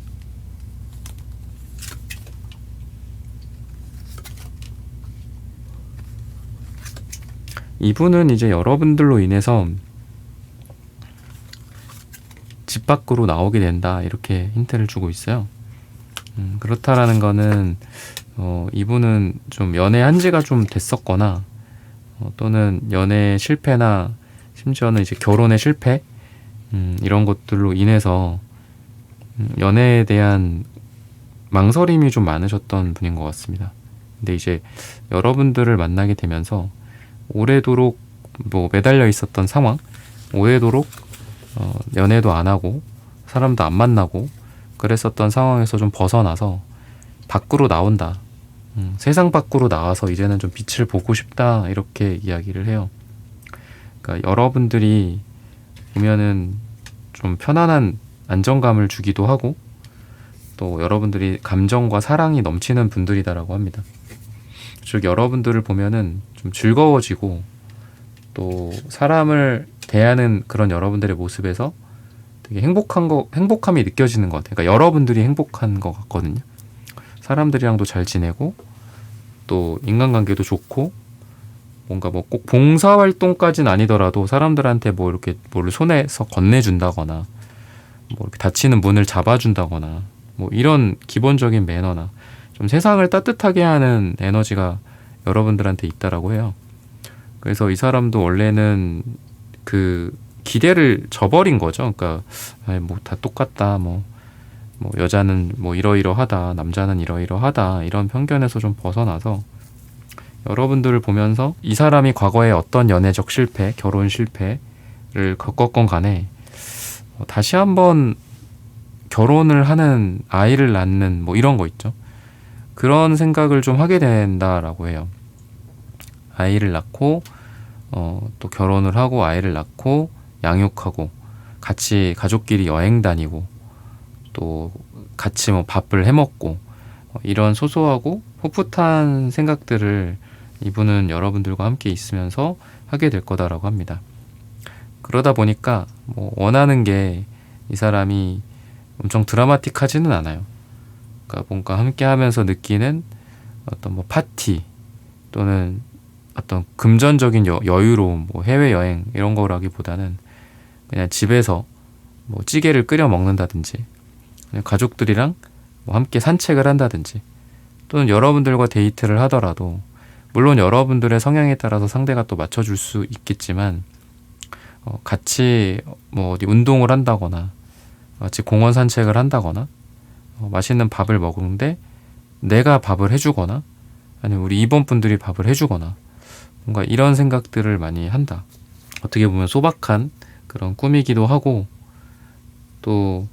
S1: 이분은 이제 여러분들로 인해서 집 밖으로 나오게 된다, 이렇게 힌트를 주고 있어요. 그렇다라는 거는 이분은 좀 연애한 지가 좀 됐었거나, 또는 연애 실패나 심지어는 이제 결혼의 실패, 이런 것들로 인해서 연애에 대한 망설임이 좀 많으셨던 분인 것 같습니다. 근데 이제 여러분들을 만나게 되면서 오래도록 뭐 매달려 있었던 상황, 오래도록 연애도 안 하고 사람도 안 만나고 그랬었던 상황에서 좀 벗어나서 밖으로 나온다. 세상 밖으로 나와서 이제는 좀 빛을 보고 싶다, 이렇게 이야기를 해요. 그러니까 여러분들이 보면은 좀 편안한 안정감을 주기도 하고, 또 여러분들이 감정과 사랑이 넘치는 분들이다라고 합니다. 즉 여러분들을 보면은 좀 즐거워지고, 또 사람을 대하는 그런 여러분들의 모습에서 되게 행복함이 느껴지는 것 같아요. 그러니까 여러분들이 행복한 것 같거든요. 사람들이랑도 잘 지내고, 또 인간관계도 좋고, 뭔가 뭐 꼭 봉사활동까지는 아니더라도 사람들한테 뭐 이렇게 뭘 손에서 건네준다거나, 뭐 이렇게 닫히는 문을 잡아준다거나, 뭐 이런 기본적인 매너나 좀 세상을 따뜻하게 하는 에너지가 여러분들한테 있다라고 해요. 그래서 이 사람도 원래는 그 기대를 저버린 거죠. 그러니까 뭐 다 똑같다. 뭐 여자는 뭐 이러이러하다. 남자는 이러이러하다. 이런 편견에서 좀 벗어나서 여러분들을 보면서 이 사람이 과거에 어떤 연애적 실패, 결혼 실패를 겪었건 간에 다시 한번 결혼을 하는, 아이를 낳는 뭐 이런 거 있죠. 그런 생각을 좀 하게 된다라고 해요. 아이를 낳고 또 결혼을 하고 아이를 낳고 양육하고 같이 가족끼리 여행 다니고 또 같이 뭐 밥을 해 먹고 이런 소소하고 풋풋한 생각들을 이분은 여러분들과 함께 있으면서 하게 될 거다라고 합니다. 그러다 보니까 뭐 원하는 게 이 사람이 엄청 드라마틱하지는 않아요. 그러니까 뭔가 함께 하면서 느끼는 어떤 뭐 파티 또는 어떤 금전적인 여유로움, 뭐 해외여행 이런 거라기보다는 그냥 집에서 뭐 찌개를 끓여 먹는다든지 그냥 가족들이랑 뭐 함께 산책을 한다든지 또는 여러분들과 데이트를 하더라도 물론 여러분들의 성향에 따라서 상대가 또 맞춰줄 수 있겠지만 같이 뭐 어디 운동을 한다거나 같이 공원 산책을 한다거나 맛있는 밥을 먹는데 내가 밥을 해주거나 아니면 우리 임원분들이 밥을 해주거나 뭔가 이런 생각들을 많이 한다. 어떻게 보면 소박한 그런 꿈이기도 하고 또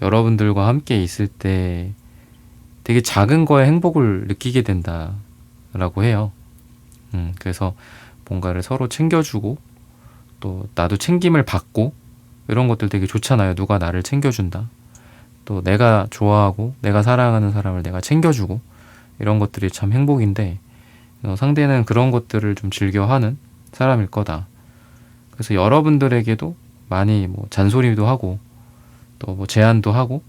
S1: 여러분들과 함께 있을 때 되게 작은 거에 행복을 느끼게 된다라고 해요. 그래서 뭔가를 서로 챙겨주고 또 나도 챙김을 받고 이런 것들 되게 좋잖아요. 누가 나를 챙겨준다. 또 내가 좋아하고 내가 사랑하는 사람을 내가 챙겨주고 이런 것들이 참 행복인데 상대는 그런 것들을 좀 즐겨하는 사람일 거다. 그래서 여러분들에게도 많이 뭐 잔소리도 하고 또 뭐 제안도 하고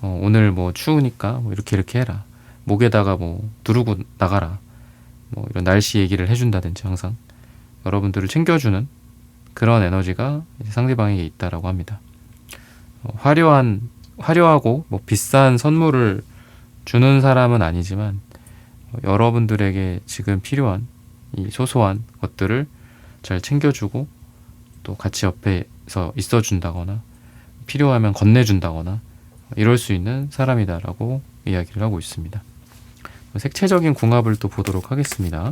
S1: 오늘 뭐 추우니까 뭐 이렇게 해라. 목에다가 뭐 두르고 나가라. 뭐 이런 날씨 얘기를 해준다든지 항상 여러분들을 챙겨주는 그런 에너지가 이제 상대방에게 있다라고 합니다. 화려하고 뭐 비싼 선물을 주는 사람은 아니지만 여러분들에게 지금 필요한 이 소소한 것들을 잘 챙겨주고 또 같이 옆에서 있어준다거나 필요하면 건네준다거나 이럴 수 있는 사람이다라고 이야기를 하고 있습니다. 색채적인 궁합을 또 보도록 하겠습니다.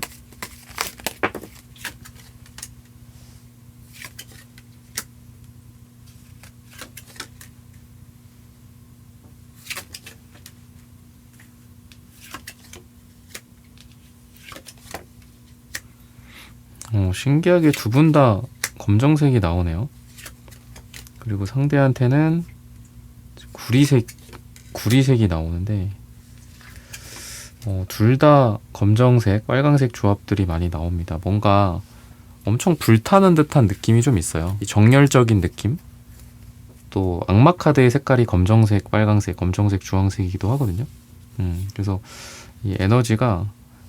S1: 신기하게 두 분 다 검정색이 나오네요. 그리고 상대한테는 구리색이 나오는데 둘 다 검정색, 빨강색 조합들이 많이 나옵니다. 뭔가 엄청 불타는 듯한 느낌이 좀 있어요. 이 정열적인 느낌? 또 악마 카드의 색깔이 검정색, 빨강색, 검정색, 주황색이기도 하거든요. 그래서 이 에너지가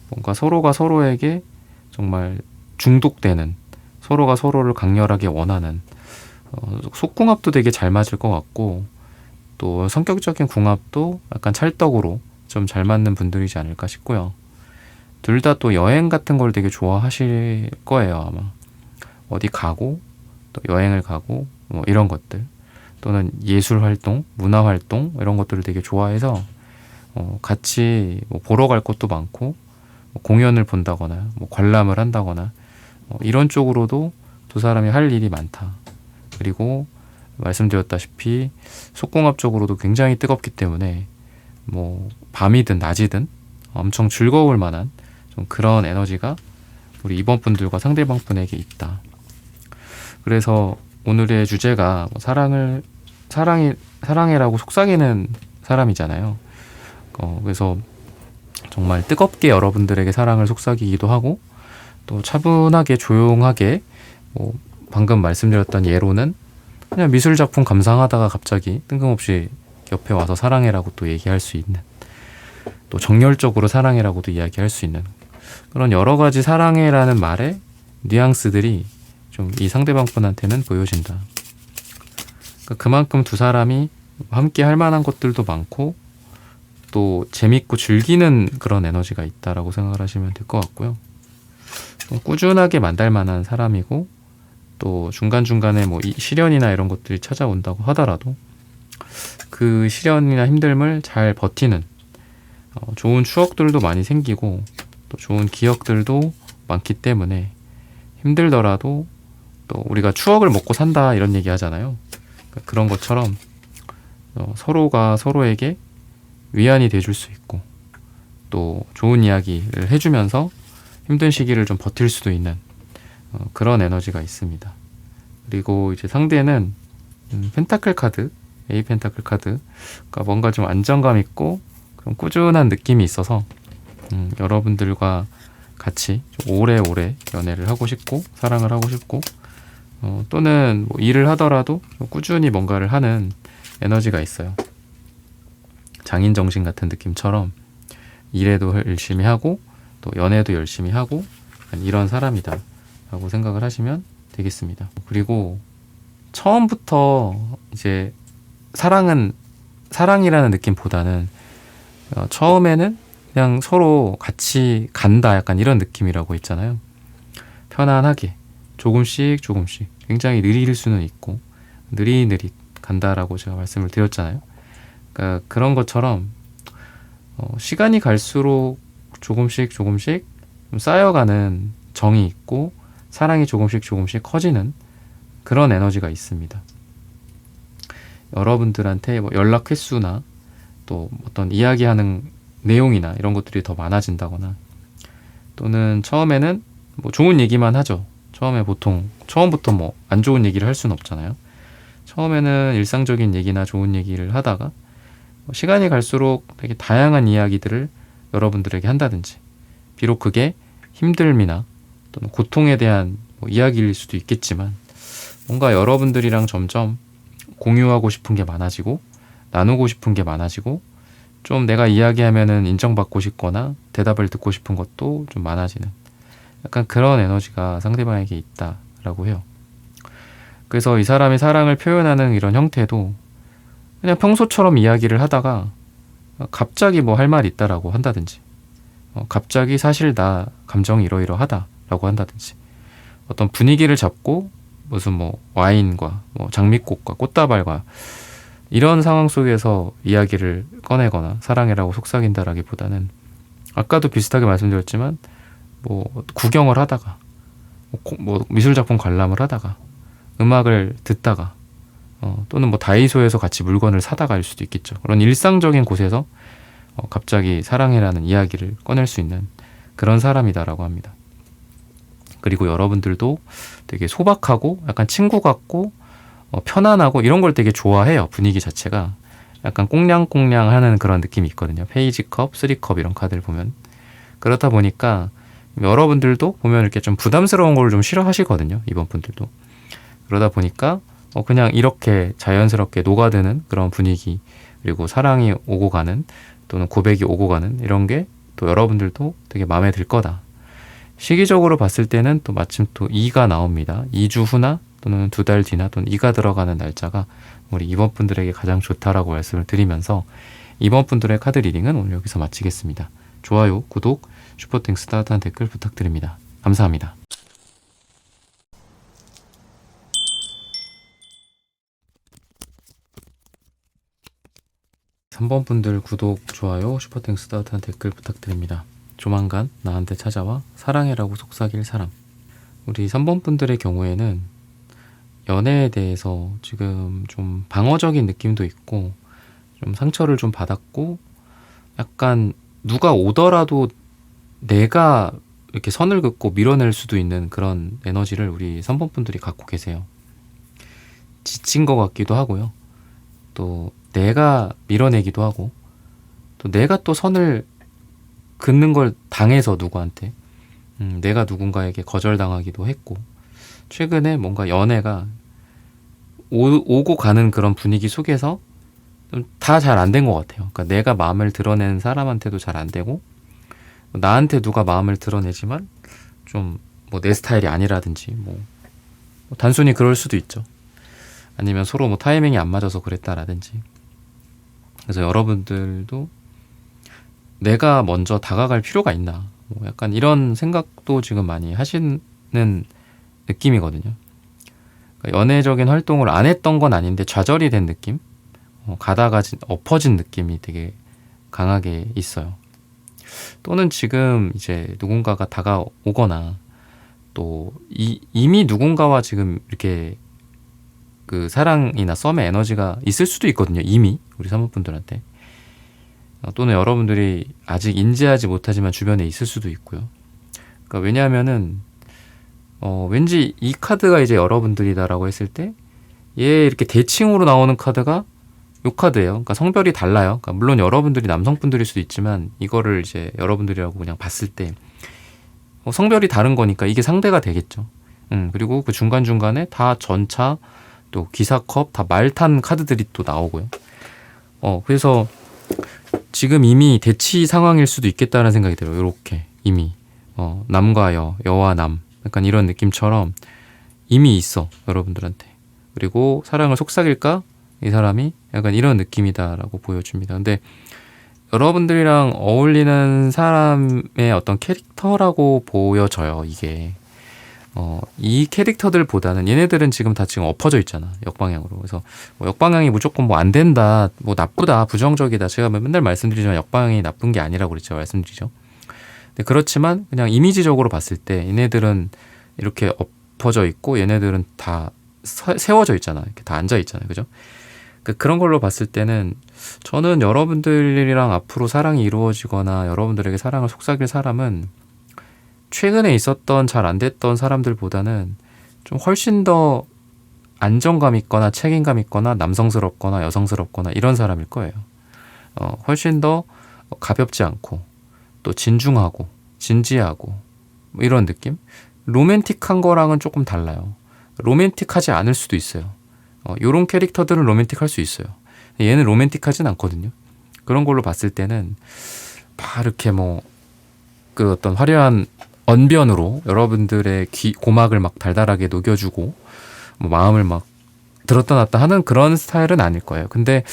S1: 뭔가 서로가 서로에게 정말 중독되는, 서로가 서로를 강렬하게 원하는 속궁합도 되게 잘 맞을 것 같고 또 성격적인 궁합도 약간 찰떡으로 좀 잘 맞는 분들이지 않을까 싶고요. 둘 다 또 여행 같은 걸 되게 좋아하실 거예요. 아마 어디 가고 또 여행을 가고 뭐 이런 것들 또는 예술 활동, 문화 활동 이런 것들을 되게 좋아해서 같이 뭐 보러 갈 것도 많고 뭐 공연을 본다거나 뭐 관람을 한다거나 이런 쪽으로도 두 사람이 할 일이 많다. 그리고 말씀드렸다시피 속궁합적으로도 굉장히 뜨겁기 때문에 뭐 밤이든 낮이든 엄청 즐거울 만한 좀 그런 에너지가 우리 이번 분들과 상대방 분에게 있다. 그래서 오늘의 주제가 뭐 사랑해라고 속삭이는 사람이잖아요. 그래서 정말 뜨겁게 여러분들에게 사랑을 속삭이기도 하고 또 차분하게 조용하게 뭐 방금 말씀드렸던 예로는 그냥 미술 작품 감상하다가 갑자기 뜬금없이 옆에 와서 사랑해라고 또 얘기할 수 있는 또 정열적으로 사랑해라고도 이야기할 수 있는 그런 여러 가지 사랑해라는 말의 뉘앙스들이 좀 이 상대방 분한테는 보여진다. 그러니까 그만큼 두 사람이 함께 할 만한 것들도 많고 또 재밌고 즐기는 그런 에너지가 있다라고 생각을 하시면 될 것 같고요. 꾸준하게 만날 만한 사람이고 또 중간중간에 뭐 시련이나 이런 것들이 찾아온다고 하더라도 그 시련이나 힘듦을 잘 버티는 좋은 추억들도 많이 생기고 또 좋은 기억들도 많기 때문에 힘들더라도 또 우리가 추억을 먹고 산다 이런 얘기 하잖아요. 그러니까 그런 것처럼 서로가 서로에게 위안이 돼줄 수 있고 또 좋은 이야기를 해주면서 힘든 시기를 좀 버틸 수도 있는 그런 에너지가 있습니다. 그리고 이제 상대는 펜타클 카드, A 펜타클 카드가 뭔가 좀 안정감 있고 그런 꾸준한 느낌이 있어서 여러분들과 같이 좀 오래오래 연애를 하고 싶고 사랑을 하고 싶고 또는 뭐 일을 하더라도 꾸준히 뭔가를 하는 에너지가 있어요. 장인정신 같은 느낌처럼 일에도 열심히 하고 또 연애도 열심히 하고 이런 사람이다 라고 생각을 하시면 되겠습니다. 그리고 처음부터 이제 사랑이라는 느낌보다는 처음에는 그냥 서로 같이 간다 약간 이런 느낌이라고 했잖아요. 편안하게 조금씩 굉장히 느릴 수는 있고 느릿느릿 간다라고 제가 말씀을 드렸잖아요. 그러니까 그런 것처럼 시간이 갈수록 조금씩 좀 쌓여가는 정이 있고 사랑이 조금씩 커지는 그런 에너지가 있습니다. 여러분들한테 뭐 연락 횟수나 또 어떤 이야기하는 내용이나 이런 것들이 더 많아진다거나 또는 처음에는 뭐 좋은 얘기만 하죠. 처음부터 뭐 안 좋은 얘기를 할 수는 없잖아요. 처음에는 일상적인 얘기나 좋은 얘기를 하다가 시간이 갈수록 되게 다양한 이야기들을 여러분들에게 한다든지 비록 그게 힘듦이나 또는 고통에 대한 뭐 이야기일 수도 있겠지만 뭔가 여러분들이랑 점점 공유하고 싶은 게 많아지고 나누고 싶은 게 많아지고 좀 내가 이야기하면은 인정받고 싶거나 대답을 듣고 싶은 것도 좀 많아지는 약간 그런 에너지가 상대방에게 있다라고 해요. 그래서 이 사람이 사랑을 표현하는 이런 형태도 그냥 평소처럼 이야기를 하다가 갑자기 뭐 할 말 있다라고 한다든지 갑자기 사실 나 감정이 이러이러하다라고 한다든지 어떤 분위기를 잡고 무슨 뭐 와인과 뭐 장미꽃과 꽃다발과 이런 상황 속에서 이야기를 꺼내거나 사랑해라고 속삭인다라기보다는 아까도 비슷하게 말씀드렸지만 뭐 구경을 하다가 뭐 미술작품 관람을 하다가 음악을 듣다가 또는 뭐 다이소에서 같이 물건을 사다가일 수도 있겠죠. 그런 일상적인 곳에서 갑자기 사랑해라는 이야기를 꺼낼 수 있는 그런 사람이다라고 합니다. 그리고 여러분들도 되게 소박하고 약간 친구 같고 편안하고 이런 걸 되게 좋아해요. 분위기 자체가 약간 꽁냥꽁냥 하는 그런 느낌이 있거든요. 페이지컵, 3컵 이런 카드를 보면 그렇다 보니까 여러분들도 보면 이렇게 좀 부담스러운 걸 좀 싫어하시거든요. 이번 분들도 그러다 보니까 그냥 이렇게 자연스럽게 녹아드는 그런 분위기 그리고 사랑이 오고 가는 또는 고백이 오고 가는 이런 게 또 여러분들도 되게 마음에 들 거다. 시기적으로 봤을 때는 또 마침 또 2가 나옵니다. 2주 후나 또는 2달 뒤나 또는 2가 들어가는 날짜가 우리 이번 분들에게 가장 좋다라고 말씀을 드리면서 이번 분들의 카드 리딩은 오늘 여기서 마치겠습니다. 좋아요, 구독, 슈퍼땡스 따뜻한 댓글 부탁드립니다. 감사합니다. 3번 분들 구독, 좋아요, 슈퍼땡스 따뜻한 댓글 부탁드립니다. 조만간 나한테 찾아와 사랑해라고 속삭일 사람. 우리 3번 분들의 경우에는 연애에 대해서 지금 좀 방어적인 느낌도 있고 좀 상처를 좀 받았고 약간 누가 오더라도 내가 이렇게 선을 긋고 밀어낼 수도 있는 그런 에너지를 우리 3번 분들이 갖고 계세요. 지친 것 같기도 하고요. 또 내가 밀어내기도 하고 또 내가 또 선을 긋는 걸 당해서 누구한테 내가 누군가에게 거절당하기도 했고 최근에 뭔가 연애가 오고 가는 그런 분위기 속에서 다 잘 안 된 것 같아요. 그러니까 내가 마음을 드러내는 사람한테도 잘 안 되고 나한테 누가 마음을 드러내지만 좀 뭐 내 스타일이 아니라든지 뭐 단순히 그럴 수도 있죠. 아니면 서로 뭐 타이밍이 안 맞아서 그랬다라든지. 그래서 여러분들도 내가 먼저 다가갈 필요가 있나 뭐 약간 이런 생각도 지금 많이 하시는 느낌이거든요. 그러니까 연애적인 활동을 안 했던 건 아닌데 좌절이 된 느낌? 가다가 엎어진 느낌이 되게 강하게 있어요. 또는 지금 이제 누군가가 다가오거나 또 이미 누군가와 지금 이렇게 그 사랑이나 썸의 에너지가 있을 수도 있거든요. 이미 우리 사모분들한테. 또는 여러분들이 아직 인지하지 못하지만 주변에 있을 수도 있고요. 그러니까 왜냐하면은 왠지 이 카드가 이제 여러분들이다라고 했을 때 얘 이렇게 대칭으로 나오는 카드가 요 카드예요. 그러니까 성별이 달라요. 그러니까 물론 여러분들이 남성분들일 수도 있지만 이거를 이제 여러분들이라고 그냥 봤을 때 성별이 다른 거니까 이게 상대가 되겠죠. 그리고 그 중간중간에 다 전차 또 기사컵 다 말탄 카드들이 또 나오고요. 그래서 지금 이미 대치 상황일 수도 있겠다는 생각이 들어요. 이렇게 이미 남과 여와 남 약간 이런 느낌처럼 이미 있어 여러분들한테. 그리고 사랑을 속삭일까? 이 사람이 약간 이런 느낌이다라고 보여줍니다. 근데 여러분들이랑 어울리는 사람의 어떤 캐릭터라고 보여져요. 이게 이 캐릭터들보다는 얘네들은 지금 다 지금 엎어져 있잖아 역방향으로. 그래서 뭐 역방향이 무조건 뭐 안 된다, 뭐 나쁘다, 부정적이다. 제가 맨날 말씀드리지만 역방향이 나쁜 게 아니라고 그랬죠. 말씀드리죠. 근데 그렇지만 그냥 이미지적으로 봤을 때 얘네들은 이렇게 엎어져 있고 얘네들은 다 세워져 있잖아. 이렇게 다 앉아 있잖아요. 그죠? 그런 걸로 봤을 때는 저는 여러분들이랑 앞으로 사랑이 이루어지거나 여러분들에게 사랑을 속삭일 사람은 최근에 있었던 잘 안 됐던 사람들보다는 좀 훨씬 더 안정감 있거나 책임감 있거나 남성스럽거나 여성스럽거나 이런 사람일 거예요. 훨씬 더 가볍지 않고 또 진중하고 진지하고 뭐 이런 느낌? 로맨틱한 거랑은 조금 달라요. 로맨틱하지 않을 수도 있어요. 요런 캐릭터들은 로맨틱할 수 있어요. 얘는 로맨틱하진 않거든요. 그런 걸로 봤을 때는 막 이렇게 뭐 그 어떤 화려한 언변으로 여러분들의 고막을 막 달달하게 녹여주고 뭐 마음을 막 들었다 놨다 하는 그런 스타일은 아닐 거예요. 근데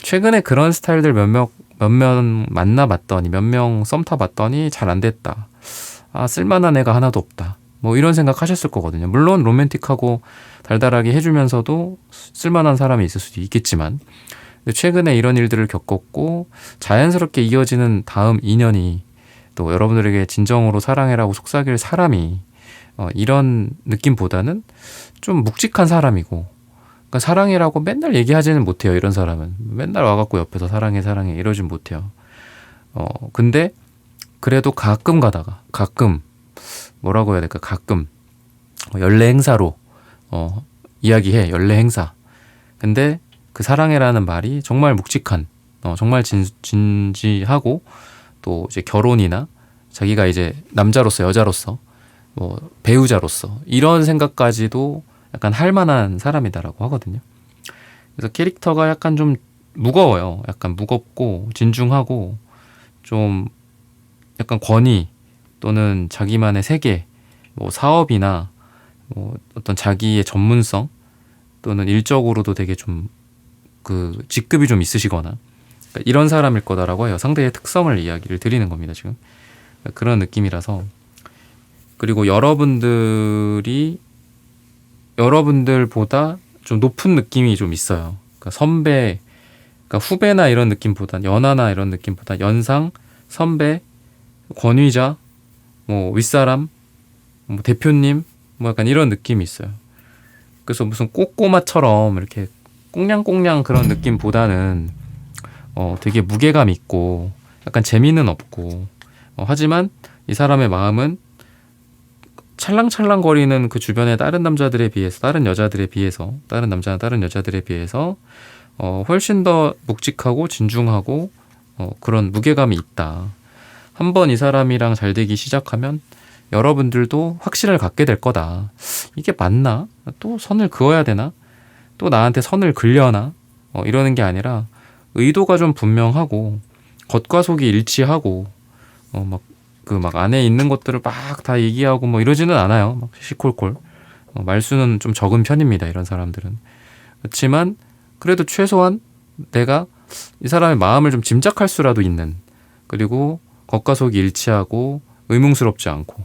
S1: 최근에 그런 스타일들 몇몇 만나봤더니 몇 명 썸 타봤더니 잘 안 됐다. 쓸만한 애가 하나도 없다. 뭐 이런 생각 하셨을 거거든요. 물론 로맨틱하고 달달하게 해주면서도 쓸만한 사람이 있을 수도 있겠지만 최근에 이런 일들을 겪었고 자연스럽게 이어지는 다음 인연이 또 여러분들에게 진정으로 사랑해라고 속삭일 사람이 이런 느낌보다는 좀 묵직한 사람이고, 그러니까 사랑해라고 맨날 얘기하지는 못해요. 이런 사람은 맨날 와갖고 옆에서 사랑해 사랑해 이러진 못해요. 근데 그래도 가끔 가다가 가끔 뭐라고 해야 될까, 가끔 연례 행사로 이야기해. 연례 행사. 근데 그 사랑해라는 말이 정말 묵직한, 정말 진지하고 또 이제 결혼이나 자기가 이제 남자로서 여자로서 뭐 배우자로서 이런 생각까지도 약간 할 만한 사람이다라고 하거든요. 그래서 캐릭터가 약간 좀 무거워요. 약간 무겁고 진중하고 좀 약간 권위 또는 자기만의 세계, 뭐 사업이나 뭐 어떤 자기의 전문성 또는 일적으로도 되게 좀 그 직급이 좀 있으시거나 이런 사람일 거다라고 해요. 상대의 특성을 이야기를 드리는 겁니다, 지금. 그런 느낌이라서. 그리고 여러분들보다 좀 높은 느낌이 좀 있어요. 그러니까 선배, 그러니까 후배나 이런 느낌보다, 연하나 이런 느낌보다 연상, 선배, 권위자, 뭐 윗사람, 뭐 대표님, 뭐 약간 이런 느낌이 있어요. 그래서 무슨 꼬꼬마처럼 이렇게 꽁냥꽁냥 그런 느낌보다는 되게 무게감 있고 약간 재미는 없고 하지만 이 사람의 마음은 찰랑찰랑거리는 그 주변의 다른 남자들에 비해서, 다른 여자들에 비해서, 다른 남자나 다른 여자들에 비해서 훨씬 더 묵직하고 진중하고 그런 무게감이 있다. 한번 이 사람이랑 잘 되기 시작하면 여러분들도 확신을 갖게 될 거다. 이게 맞나? 또 선을 그어야 되나? 또 나한테 선을 그려나? 이러는 게 아니라 의도가 좀 분명하고 겉과 속이 일치하고 막 안에 있는 것들을 막 다 얘기하고 뭐 이러지는 않아요. 막 시콜콜. 말수는 좀 적은 편입니다. 이런 사람들은. 그렇지만 그래도 최소한 내가 이 사람의 마음을 좀 짐작할 수라도 있는, 그리고 겉과 속이 일치하고 의문스럽지 않고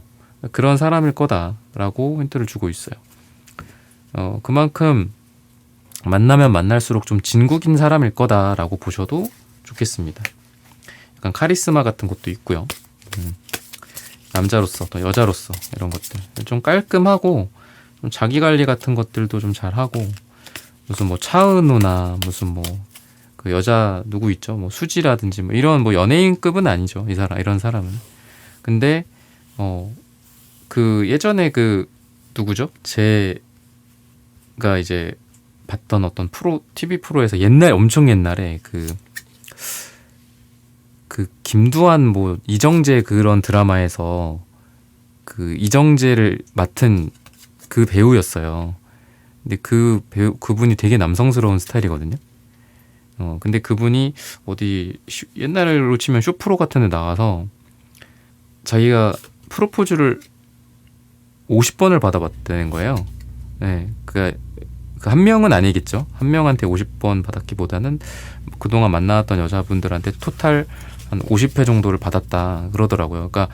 S1: 그런 사람일 거다라고 힌트를 주고 있어요. 그만큼 만나면 만날수록 좀 진국인 사람일 거다라고 보셔도 좋겠습니다. 약간 카리스마 같은 것도 있고요. 남자로서 또 여자로서 이런 것들 좀 깔끔하고 좀 자기 관리 같은 것들도 좀 잘하고 무슨 뭐 차은우나 무슨 뭐 그 여자 누구 있죠? 뭐 수지라든지 뭐 이런 뭐 연예인급은 아니죠. 이 사람 이런 사람은. 근데 그 예전에 그 누구죠? 제가 이제 봤던 어떤 TV 프로에서 엄청 옛날에 그 김두한 뭐 이정재 그런 드라마에서 그 이정재를 맡은 그 배우였어요. 근데 그분이 되게 남성스러운 스타일이거든요. 근데 그분이 어디 옛날로 치면 쇼프로 같은 데 나가서 자기가 프로포즈를 50번을 받아봤다는 거예요. 네, 그 한 명은 아니겠죠. 한 명한테 50번 받았기보다는 그동안 만나왔던 여자분들한테 토탈 한 50회 정도를 받았다 그러더라고요. 그러니까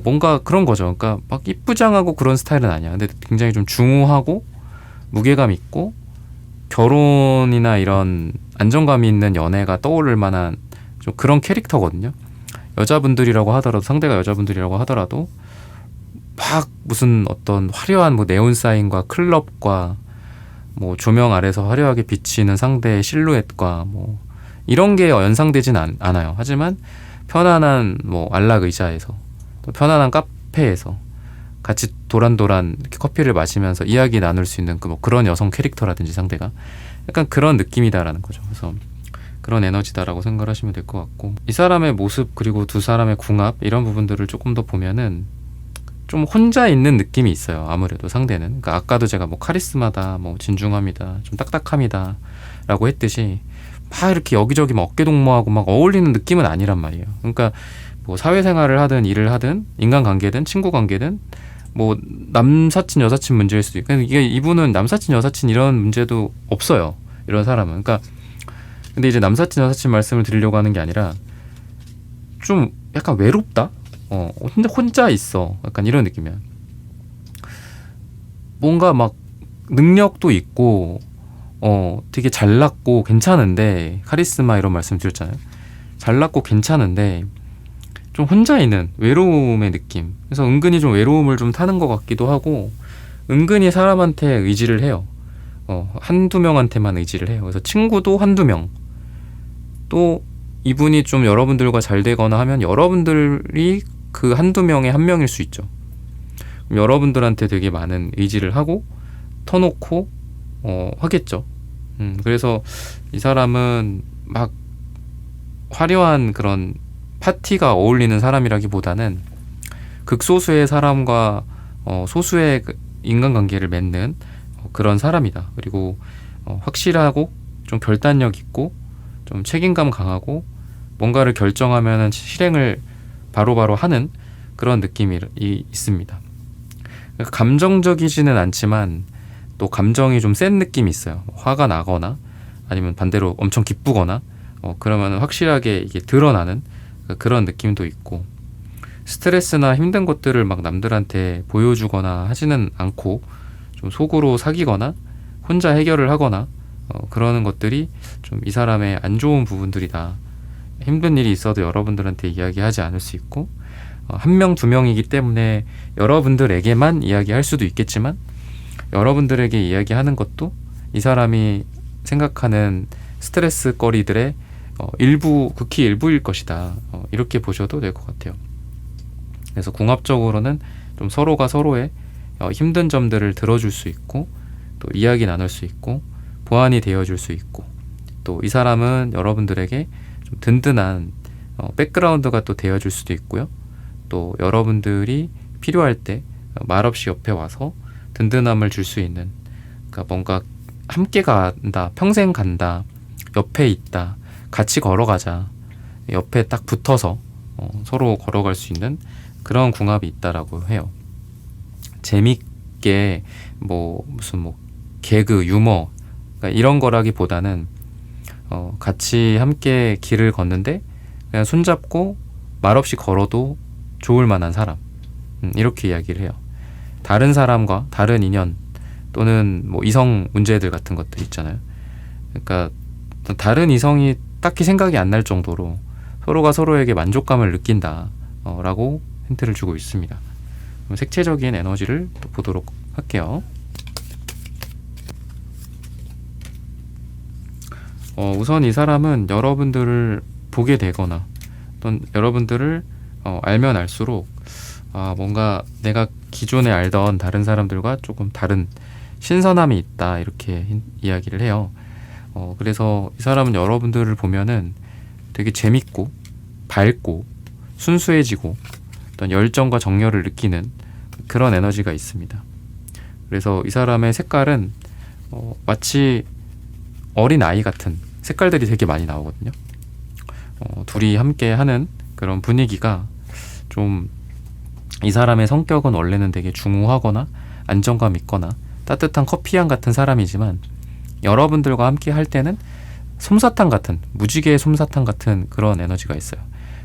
S1: 뭔가 그런 거죠. 그러니까 막 이쁘장하고 그런 스타일은 아니야. 근데 굉장히 좀 중후하고 무게감 있고 결혼이나 이런 안정감이 있는 연애가 떠오를 만한 좀 그런 캐릭터거든요. 여자분들이라고 하더라도 상대가 여자분들이라고 하더라도 막 무슨 어떤 화려한 뭐 네온사인과 클럽과 뭐 조명 아래서 화려하게 비치는 상대의 실루엣과 뭐 이런 게 연상되진 않아요. 하지만 편안한 뭐 안락 의자에서 또 편안한 카페에서 같이 도란도란 이렇게 커피를 마시면서 이야기 나눌 수 있는 뭐 그런 여성 캐릭터라든지 상대가 약간 그런 느낌이다라는 거죠. 그래서 그런 에너지다라고 생각을 하시면 될 것 같고 이 사람의 모습 그리고 두 사람의 궁합 이런 부분들을 조금 더 보면은 좀 혼자 있는 느낌이 있어요. 아무래도 상대는. 그러니까 아까도 제가 뭐 카리스마다, 뭐 진중함이다, 좀 딱딱함이다 라고 했듯이 막 이렇게 여기저기 막 어깨동무하고 막 어울리는 느낌은 아니란 말이에요. 그러니까 뭐 사회생활을 하든 일을 하든 인간관계든 친구관계든 뭐 남사친 여사친 문제일 수도 있고 이게 이분은 남사친 여사친 이런 문제도 없어요. 이런 사람은. 그러니까 근데 이제 남사친 여사친 말씀을 드리려고 하는 게 아니라 좀 약간 외롭다? 혼자 있어. 약간 이런 느낌이야. 뭔가 막 능력도 있고, 되게 잘났고 괜찮은데, 카리스마 이런 말씀 드렸잖아요. 잘났고 괜찮은데, 좀 혼자 있는 외로움의 느낌. 그래서 은근히 좀 외로움을 좀 타는 것 같기도 하고, 은근히 사람한테 의지를 해요. 한두 명한테만 의지를 해요. 그래서 친구도 한두 명. 또, 이분이 좀 여러분들과 잘 되거나 하면 여러분들이 그 한두 명의 한 명일 수 있죠. 여러분들한테 되게 많은 의지를 하고 터놓고 하겠죠. 그래서 이 사람은 막 화려한 그런 파티가 어울리는 사람이라기보다는 극소수의 사람과 소수의 인간관계를 맺는 그런 사람이다. 그리고 확실하고 좀 결단력 있고 좀 책임감 강하고 뭔가를 결정하면 실행을 바로바로 하는 그런 느낌이 있습니다. 감정적이지는 않지만 또 감정이 좀 센 느낌이 있어요. 화가 나거나 아니면 반대로 엄청 기쁘거나 그러면 확실하게 이게 드러나는 그런 느낌도 있고 스트레스나 힘든 것들을 막 남들한테 보여주거나 하지는 않고 좀 속으로 사귀거나 혼자 해결을 하거나 그러는 것들이 좀 이 사람의 안 좋은 부분들이다. 힘든 일이 있어도 여러분들한테 이야기하지 않을 수 있고 한 명, 두 명이기 때문에 여러분들에게만 이야기할 수도 있겠지만 여러분들에게 이야기하는 것도 이 사람이 생각하는 스트레스 거리들의 극히 일부일 것이다. 이렇게 보셔도 될 것 같아요. 그래서 궁합적으로는 좀 서로가 서로의 힘든 점들을 들어줄 수 있고 또 이야기 나눌 수 있고 보완이 되어줄 수 있고 또 이 사람은 여러분들에게 좀 든든한 백그라운드가 또 되어줄 수도 있고요. 또 여러분들이 필요할 때 말없이 옆에 와서 든든함을 줄 수 있는 그러니까 뭔가 함께 간다, 평생 간다, 옆에 있다, 같이 걸어가자, 옆에 딱 붙어서 서로 걸어갈 수 있는 그런 궁합이 있다라고 해요. 재밌게 무슨 개그, 유머 그러니까 이런 거라기보다는 같이 함께 길을 걷는데 그냥 손잡고 말없이 걸어도 좋을 만한 사람 이렇게 이야기를 해요. 다른 사람과 다른 인연 또 또는 뭐 이성 문제들 같은 것들 있잖아요. 그러니까 다른 이성이 딱히 생각이 안 날 정도로 서로가 서로에게 만족감을 느낀다 라고 힌트를 주고 있습니다. 그럼 색채적인 에너지를 또 보도록 할게요. 우선 이 사람은 여러분들을 보게 되거나 또는 여러분들을 알면 알수록 뭔가 내가 기존에 알던 다른 사람들과 조금 다른 신선함이 있다 이렇게 이야기를 해요. 그래서 이 사람은 여러분들을 보면은 되게 재밌고 밝고 순수해지고 어떤 열정과 정열을 느끼는 그런 에너지가 있습니다. 그래서 이 사람의 색깔은 마치 어린 아이 같은 색깔들이 되게 많이 나오거든요. 둘이 함께 하는 그런 분위기가 좀 이 사람의 성격은 원래는 되게 중후하거나 안정감 있거나 따뜻한 커피향 같은 사람이지만 여러분들과 함께 할 때는 솜사탕 같은 무지개의 솜사탕 같은 그런 에너지가 있어요.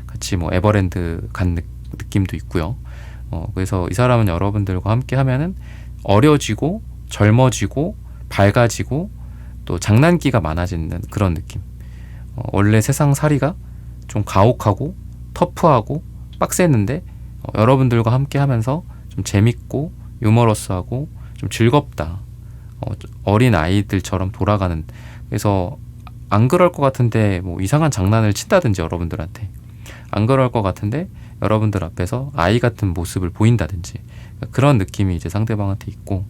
S1: 같이 뭐 에버랜드 간 느낌도 있고요. 그래서 이 사람은 여러분들과 함께 하면은 어려지고 젊어지고 밝아지고 또 장난기가 많아지는 그런 느낌. 원래 세상살이가 좀 가혹하고 터프하고 빡셌는데 여러분들과 함께 하면서 좀 재밌고 유머러스하고 좀 즐겁다. 어린 아이들처럼 돌아가는. 그래서 안 그럴 것 같은데 뭐 이상한 장난을 친다든지 여러분들한테 안 그럴 것 같은데 여러분들 앞에서 아이 같은 모습을 보인다든지 그런 느낌이 이제 상대방한테 있고,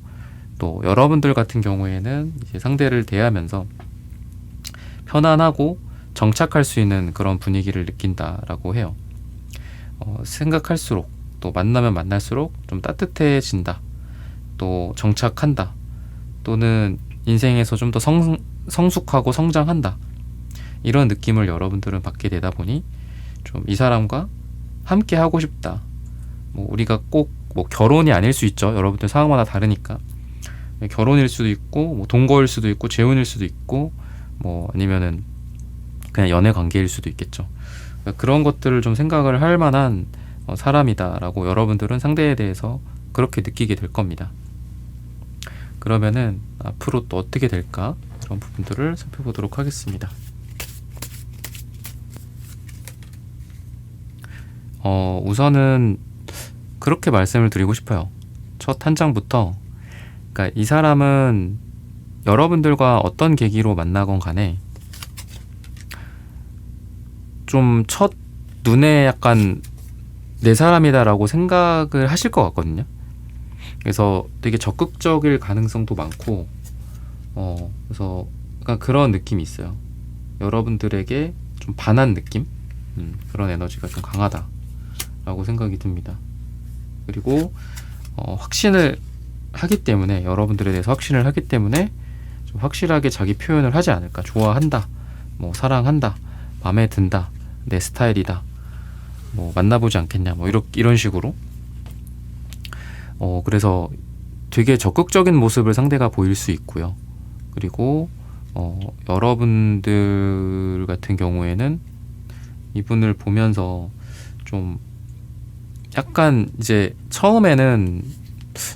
S1: 또 여러분들 같은 경우에는 이제 상대를 대하면서 편안하고 정착할 수 있는 그런 분위기를 느낀다라고 해요. 생각할수록 또 만나면 만날수록 좀 따뜻해진다, 또 정착한다, 또는 인생에서 좀 더 성숙하고 성장한다, 이런 느낌을 여러분들은 받게 되다 보니 좀 이 사람과 함께 하고 싶다. 뭐 우리가 꼭 뭐 결혼이 아닐 수 있죠. 여러분들 상황마다 다르니까 결혼일 수도 있고 뭐 동거일 수도 있고 재혼일 수도 있고 뭐 아니면은 그냥 연애 관계일 수도 있겠죠. 그러니까 그런 것들을 좀 생각을 할 만한 사람이다라고 여러분들은 상대에 대해서 그렇게 느끼게 될 겁니다. 그러면은 앞으로 또 어떻게 될까? 그런 부분들을 살펴보도록 하겠습니다. 우선은 그렇게 말씀을 드리고 싶어요. 첫 한 장부터, 그러니까 이 사람은 여러분들과 어떤 계기로 만나건 간에 좀 첫 눈에 약간 내 사람이다라고 생각을 하실 것 같거든요. 그래서 되게 적극적일 가능성도 많고, 그래서 약간 그런 느낌이 있어요. 여러분들에게 좀 반한 느낌? 그런 에너지가 좀 강하다라고 생각이 듭니다. 그리고 확신을 하기 때문에, 여러분들에 대해서 확신을 하기 때문에 좀 확실하게 자기 표현을 하지 않을까. 좋아한다, 뭐 사랑한다, 마음에 든다, 내 스타일이다, 뭐 만나보지 않겠냐, 뭐 이런 식으로. 그래서 되게 적극적인 모습을 상대가 보일 수 있고요. 그리고 여러분들 같은 경우에는 이분을 보면서 좀 약간 이제 처음에는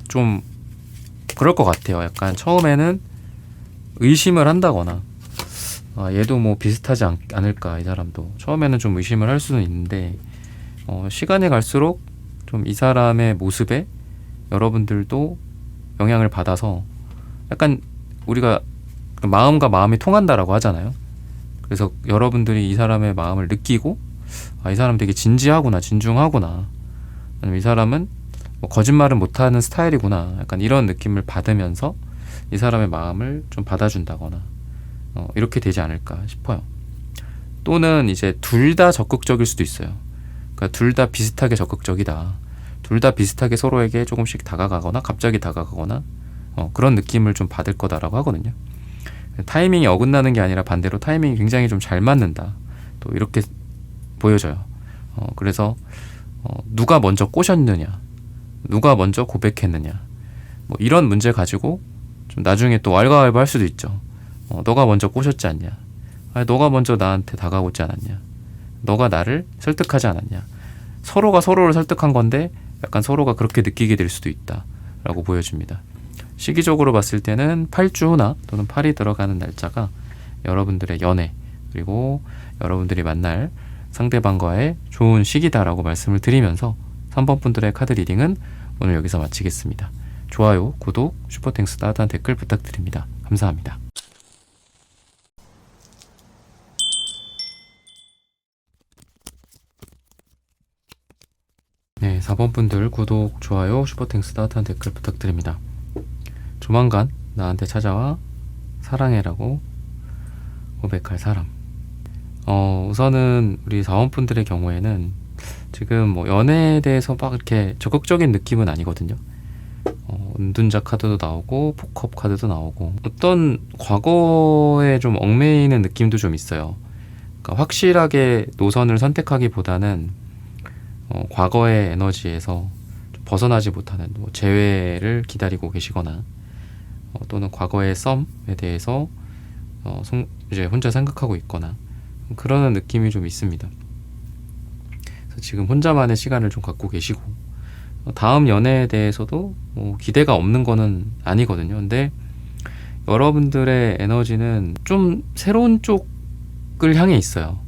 S1: 좀 그럴 것 같아요. 약간 처음에는 의심을 한다거나, 얘도 뭐 비슷하지 않을까, 이 사람도. 처음에는 좀 의심을 할 수는 있는데 시간이 갈수록 좀 이 사람의 모습에 여러분들도 영향을 받아서 약간 우리가 마음과 마음이 통한다라고 하잖아요. 그래서 여러분들이 이 사람의 마음을 느끼고, 이 사람 되게 진지하구나, 진중하구나, 아니면 이 사람은 뭐 거짓말은 못하는 스타일이구나, 약간 이런 느낌을 받으면서 이 사람의 마음을 좀 받아준다거나 이렇게 되지 않을까 싶어요. 또는 이제 둘 다 적극적일 수도 있어요. 그러니까 둘 다 비슷하게 적극적이다, 둘 다 비슷하게 서로에게 조금씩 다가가거나 갑자기 다가가거나 그런 느낌을 좀 받을 거다라고 하거든요. 타이밍이 어긋나는 게 아니라 반대로 타이밍이 굉장히 좀 잘 맞는다, 또 이렇게 보여져요. 그래서 누가 먼저 꼬셨느냐, 누가 먼저 고백했느냐, 뭐 이런 문제 가지고 좀 나중에 또 왈가왈부 할 수도 있죠. 너가 먼저 꼬셨지 않냐, 너가 먼저 나한테 다가오지 않았냐, 너가 나를 설득하지 않았냐. 서로가 서로를 설득한 건데 약간 서로가 그렇게 느끼게 될 수도 있다라고 보여집니다. 시기적으로 봤을 때는 8주 후나 또는 8이 들어가는 날짜가 여러분들의 연애 그리고 여러분들이 만날 상대방과의 좋은 시기다라고 말씀을 드리면서 3번 분들의 카드 리딩은 오늘 여기서 마치겠습니다. 좋아요, 구독, 슈퍼땡스 따뜻한 댓글 부탁드립니다. 감사합니다. 네, 4번 분들 구독, 좋아요, 슈퍼땡스 따뜻한 댓글 부탁드립니다. 조만간 나한테 찾아와 사랑해라고 고백할 사람. 우선은 우리 4번 분들의 경우에는 지금 뭐 연애에 대해서 막 이렇게 적극적인 느낌은 아니거든요. 은둔자 카드도 나오고 포컵 카드도 나오고 어떤 과거에 좀 얽매이는 느낌도 좀 있어요. 그러니까 확실하게 노선을 선택하기보다는 과거의 에너지에서 좀 벗어나지 못하는 뭐 재회를 기다리고 계시거나 또는 과거의 썸에 대해서 이제 혼자 생각하고 있거나 그러는 느낌이 좀 있습니다. 그래서 지금 혼자만의 시간을 좀 갖고 계시고 다음 연애에 대해서도 뭐 기대가 없는 거는 아니거든요. 근데 여러분들의 에너지는 좀 새로운 쪽을 향해 있어요.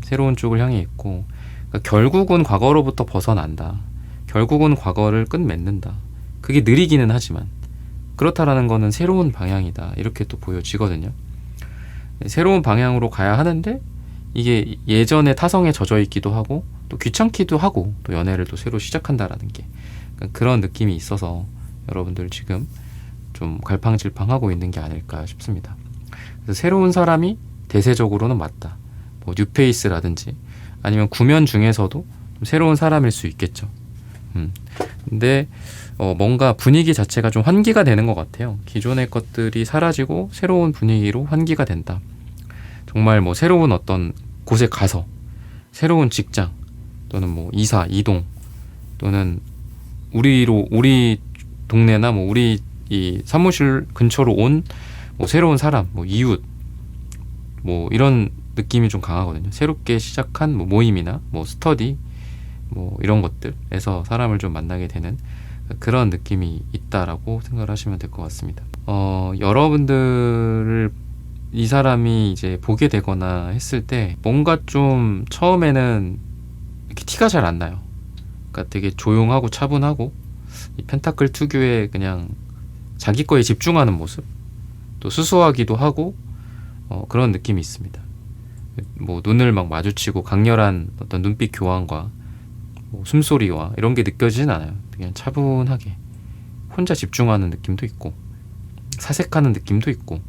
S1: 새로운 쪽을 향해 있고 그러니까 결국은 과거로부터 벗어난다. 결국은 과거를 끝맺는다. 그게 느리기는 하지만 그렇다라는 거는 새로운 방향이다. 이렇게 또 보여지거든요. 새로운 방향으로 가야 하는데 이게 예전의 타성에 젖어 있기도 하고 또 귀찮기도 하고 또 연애를 또 새로 시작한다라는 게 그러니까 그런 느낌이 있어서 여러분들 지금 좀 갈팡질팡하고 있는 게 아닐까 싶습니다. 그래서 새로운 사람이 대세적으로는 맞다. 뭐 뉴페이스라든지 아니면 구면 중에서도 좀 새로운 사람일 수 있겠죠. 근데 뭔가 분위기 자체가 좀 환기가 되는 것 같아요. 기존의 것들이 사라지고 새로운 분위기로 환기가 된다. 정말 뭐 새로운 어떤 곳에 가서 새로운 직장 또는 뭐 이사, 이동 또는 우리 동네나 뭐 우리 이 사무실 근처로 온 뭐 새로운 사람, 뭐 이웃 뭐 이런 느낌이 좀 강하거든요. 새롭게 시작한 뭐 모임이나 뭐 스터디 뭐 이런 것들에서 사람을 좀 만나게 되는 그런 느낌이 있다라고 생각을 하시면 될 것 같습니다. 여러분들을 이 사람이 이제 보게 되거나 했을 때 뭔가 좀 처음에는 이렇게 티가 잘 안 나요. 그러니까 되게 조용하고 차분하고 이 펜타클 특유의 그냥 자기 거에 집중하는 모습 또 수수하기도 하고 그런 느낌이 있습니다. 뭐 눈을 막 마주치고 강렬한 어떤 눈빛 교환과 뭐 숨소리와 이런 게 느껴지진 않아요. 그냥 차분하게 혼자 집중하는 느낌도 있고 사색하는 느낌도 있고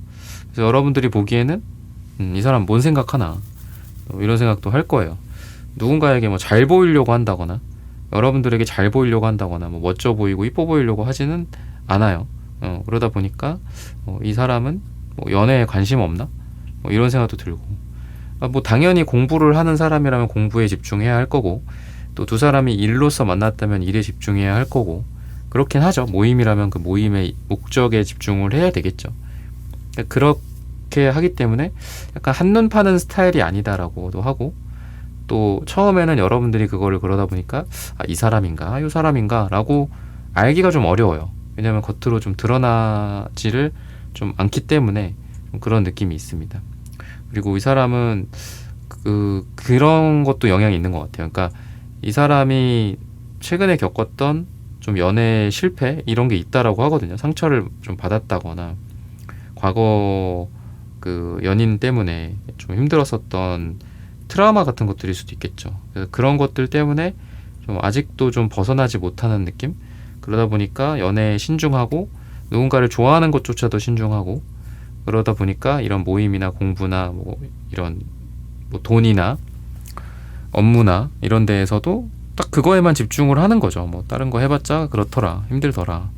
S1: 그래서 여러분들이 보기에는 이 사람 뭔 생각하나 이런 생각도 할 거예요. 누군가에게 뭐 잘 보이려고 한다거나 여러분들에게 잘 보이려고 한다거나 뭐 멋져 보이고 이뻐 보이려고 하지는 않아요. 그러다 보니까 이 사람은 뭐 연애에 관심 없나? 뭐 이런 생각도 들고 뭐 당연히 공부를 하는 사람이라면 공부에 집중해야 할 거고 또 두 사람이 일로서 만났다면 일에 집중해야 할 거고 그렇긴 하죠. 모임이라면 그 모임의 목적에 집중을 해야 되겠죠. 그렇게 하기 때문에 약간 한눈 파는 스타일이 아니다라고도 하고 또 처음에는 여러분들이 그거를 그러다 보니까 이 사람인가 이 사람인가 라고 알기가 좀 어려워요. 왜냐하면 겉으로 좀 드러나지를 좀 않기 때문에 좀 그런 느낌이 있습니다. 그리고 이 사람은 그런 것도 영향이 있는 것 같아요. 그러니까 이 사람이 최근에 겪었던 좀 연애 실패 이런 게 있다라고 하거든요. 상처를 좀 받았다거나 과거 그 연인 때문에 좀 힘들었었던 트라우마 같은 것들일 수도 있겠죠. 그래서 그런 것들 때문에 좀 아직도 좀 벗어나지 못하는 느낌? 그러다 보니까 연애에 신중하고 누군가를 좋아하는 것조차도 신중하고 그러다 보니까 이런 모임이나 공부나 뭐 이런 뭐 돈이나 업무나 이런 데에서도 딱 그거에만 집중을 하는 거죠. 뭐 다른 거 해봤자 그렇더라, 힘들더라,